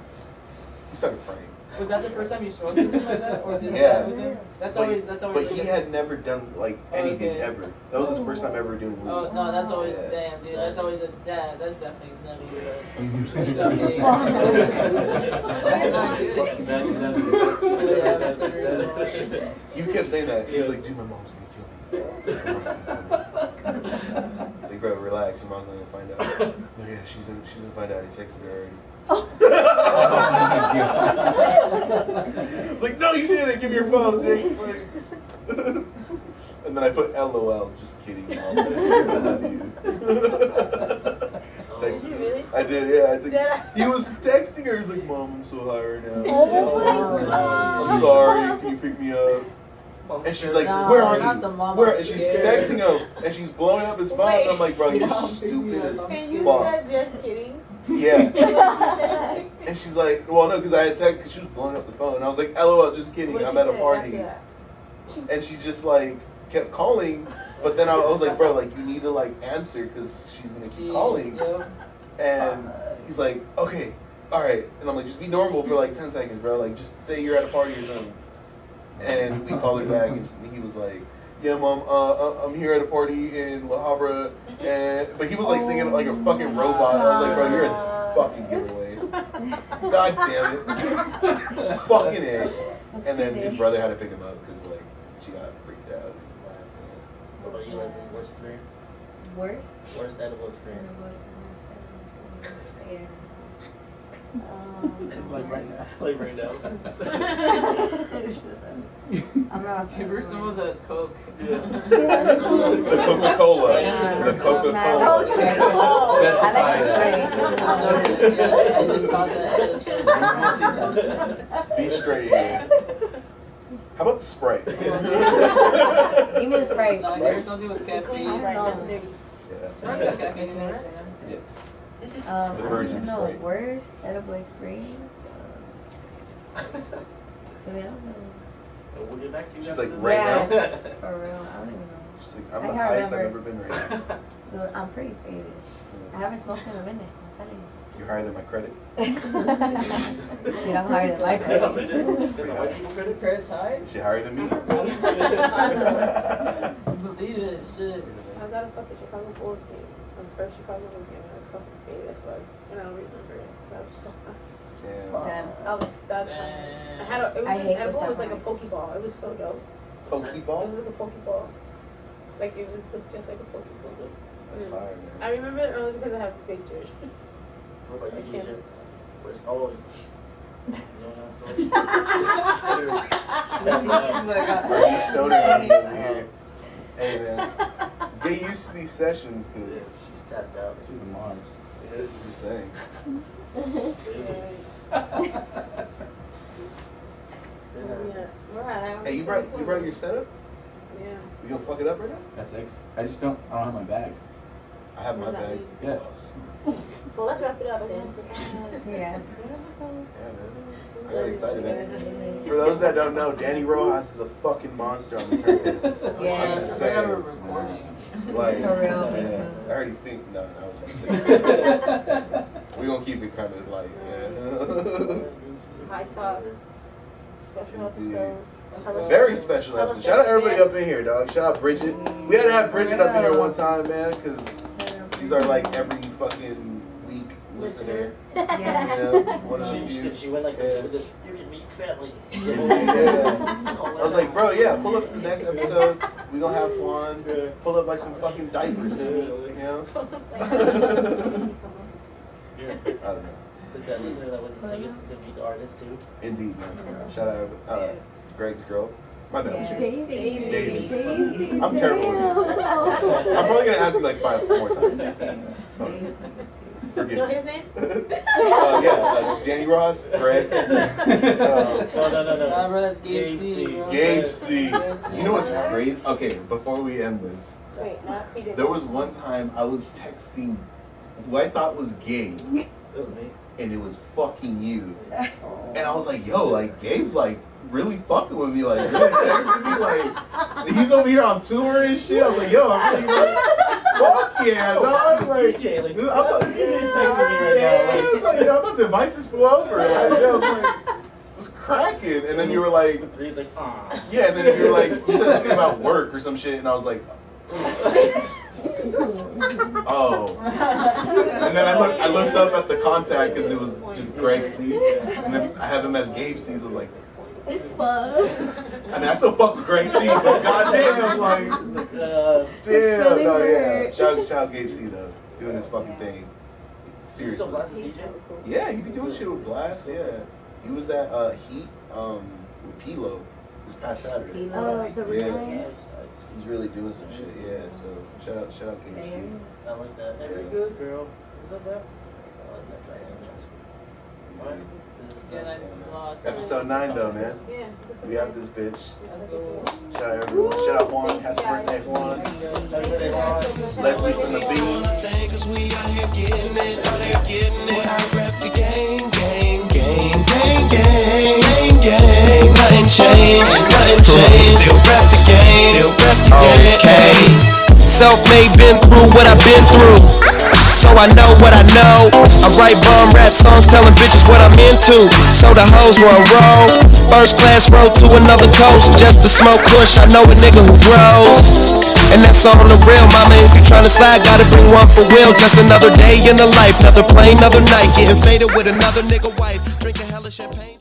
He started praying. Was that the first time you smoked with him like that, or did yeah. With him? That's but, always. But he had never done like anything ever. That was his first time ever doing weed. Oh no, that's always damn, dude. That's always that's definitely never good. You kept saying that. He was like, dude, my mom's gonna kill me. I was like, bro, relax. Your mom's not gonna find out. No, yeah, she's gonna find out. He texted her already. It's like, no, you didn't. Give me your phone, Dick. Like, and then I put LOL. Just kidding. Mom. I love you. Did you really? I did, yeah. He was texting her. He's like, Mom, I'm so high right now. Oh my God. I'm sorry. Can you pick me up? And she's like, where are you? Where? And she's texting him, and she's blowing up his phone. And I'm like, bro, you're stupid as fuck. And you said just kidding? Yeah. And she's like, well, no, because I had text, because she was blowing up the phone. And I was like, LOL, just kidding. I'm at a party. And she just like kept calling. But then I was like, bro, like you need to like answer because she's gonna keep calling. And he's like, okay, all right. And I'm like, just be normal for like 10 seconds, bro. Like just say you're at a party or something. And we called her back, and he was like, yeah, Mom, I'm here at a party in La Habra. But he was like singing like a fucking robot. I was like, bro, you're a fucking giveaway. God damn it. Fucking A. And then his brother had to pick him up because like she got freaked out. What about you, Leslie? Worst experience? Worst? Worst edible experience. Like right now. Like right now. I'm not. Give her some of the Coke. Yes. The Coca-Cola. The Coca-Cola. I like the spray. I just thought that. Be straight here. How about the Sprite? Give me the spray. No, give her something with caffeine. The virgin No, Sprite. worst edible experience. To be honest, We'll get back to you. She's after like, this. right now? for real, I don't even know. She's like, I I'm the can't highest I've remember. ever been right now. Dude, I'm pretty faded. I haven't smoked in a minute. I'm telling you. You're higher than my credit. Shit, I'm higher than my credit. It's pretty high. Credit's high? Is she higher than me? Believe it, shit. I was at a fucking Chicago Bulls game. My first Chicago Bulls game. I was fucking faded as fuck. And I don't remember it. I was so Damn. Damn. I was stuck. I had a, it was I this hate edible, it was like a those Pokeball. It was so dope. It Pokeball? was like a Pokeball. Like it was just like a Pokeball. That's fire, man. I remember it only because I have pictures. What about I you, can't. DJ? Where's oh? You know that story? Are you stoner on me over here? Hey, man. Get used to these sessions, because She's tapped out. She's a Mars. just saying. Hey, you brought your setup? Yeah. You gonna fuck it up right now? That's X. I just don't. I don't have my bag. I have my bag. Yeah. Well, let's wrap it up then. Yeah. Yeah, man. I got excited, man. For those that don't know, Danny Rojas is a fucking monster on the turntables. Yeah. I'm just I remember saying. recording. Like, For real, me yeah, too. I already think, no, I was gonna say. We're gonna keep it kind of like, yeah. High talk. Special Indeed. episode. Very special episode. Shout out everybody up in here, dog. Shout out Bridget. We had to have Bridget up in here one time, man, because she's our like every fucking week listener. Yeah. You know, one of the few. She went like, Yeah. you can meet family. Yeah. I was like, bro, yeah, pull up to the next episode. We gonna have Juan pull up like some fucking diapers, man. You know? I don't know. It's like that listener that went to tickets to meet the artist too. Indeed, man. Shout out Greg's girl. My bad. Yes. Daisy. I'm terrible with it. I'm probably gonna ask you like 5 more times. Forgive You know me. his name? Yeah, Danny Ross, Greg. No. Nah, bro, that's Gabe C. bro. Gabe C. You know what's crazy? Okay, before we end this, Wait, not Peter. there was one time I was texting who I thought was Gabe, It was me. and it was fucking you. And I was like, yo, like, Gabe's like really fucking with me, like, really texting me, like, he's over here on tour and shit. I was like, yo, I'm really like, fuck yeah, dog. I was like, DJ, like, I'm about to he's texting me right now. I was like, yo, I'm about to invite this fool over. Like, yo, I was like, it was cracking. And then you were like, He's like, ah. yeah, and then you were like, you said something about work or some shit, and I was like, oh. And then I looked up at the contact because it was just Greg C. And then I have him as Gabe C. So I was like, I mean, I still fuck with Greg C. But goddamn, like, damn, no, yeah. Shout out Gabe C. though, doing his fucking thing. Seriously. Yeah, he be doing shit with Blast. Yeah, he was at Heat with Pilo this past Saturday. Yeah. He's really doing some shit, yeah. So shout out Gabe C. I like that. Every Yeah. good girl. Is that that? Episode 9 though, man. Yeah. We out this bitch. Let's go. Shout out everyone. Shout out Juan. Happy birthday, Juan. Leslie from the Bean. Cause we out here getting it, out here getting it. I rep the game, game, game, game, game, game. Nothing changed, nothing changed. Still rep the game, still rep the game. Okay. Self-made, been through what I've been through, so I know what I know. I write bomb rap songs telling bitches what I'm into, so the hoes won't roll. First class road to another coast, just to smoke kush. I know a nigga who drove, and that's on the real, mama. If you tryna slide, gotta bring one for real. Just another day in the life, another plane, another night, getting faded with another nigga wife, drinking hella champagne.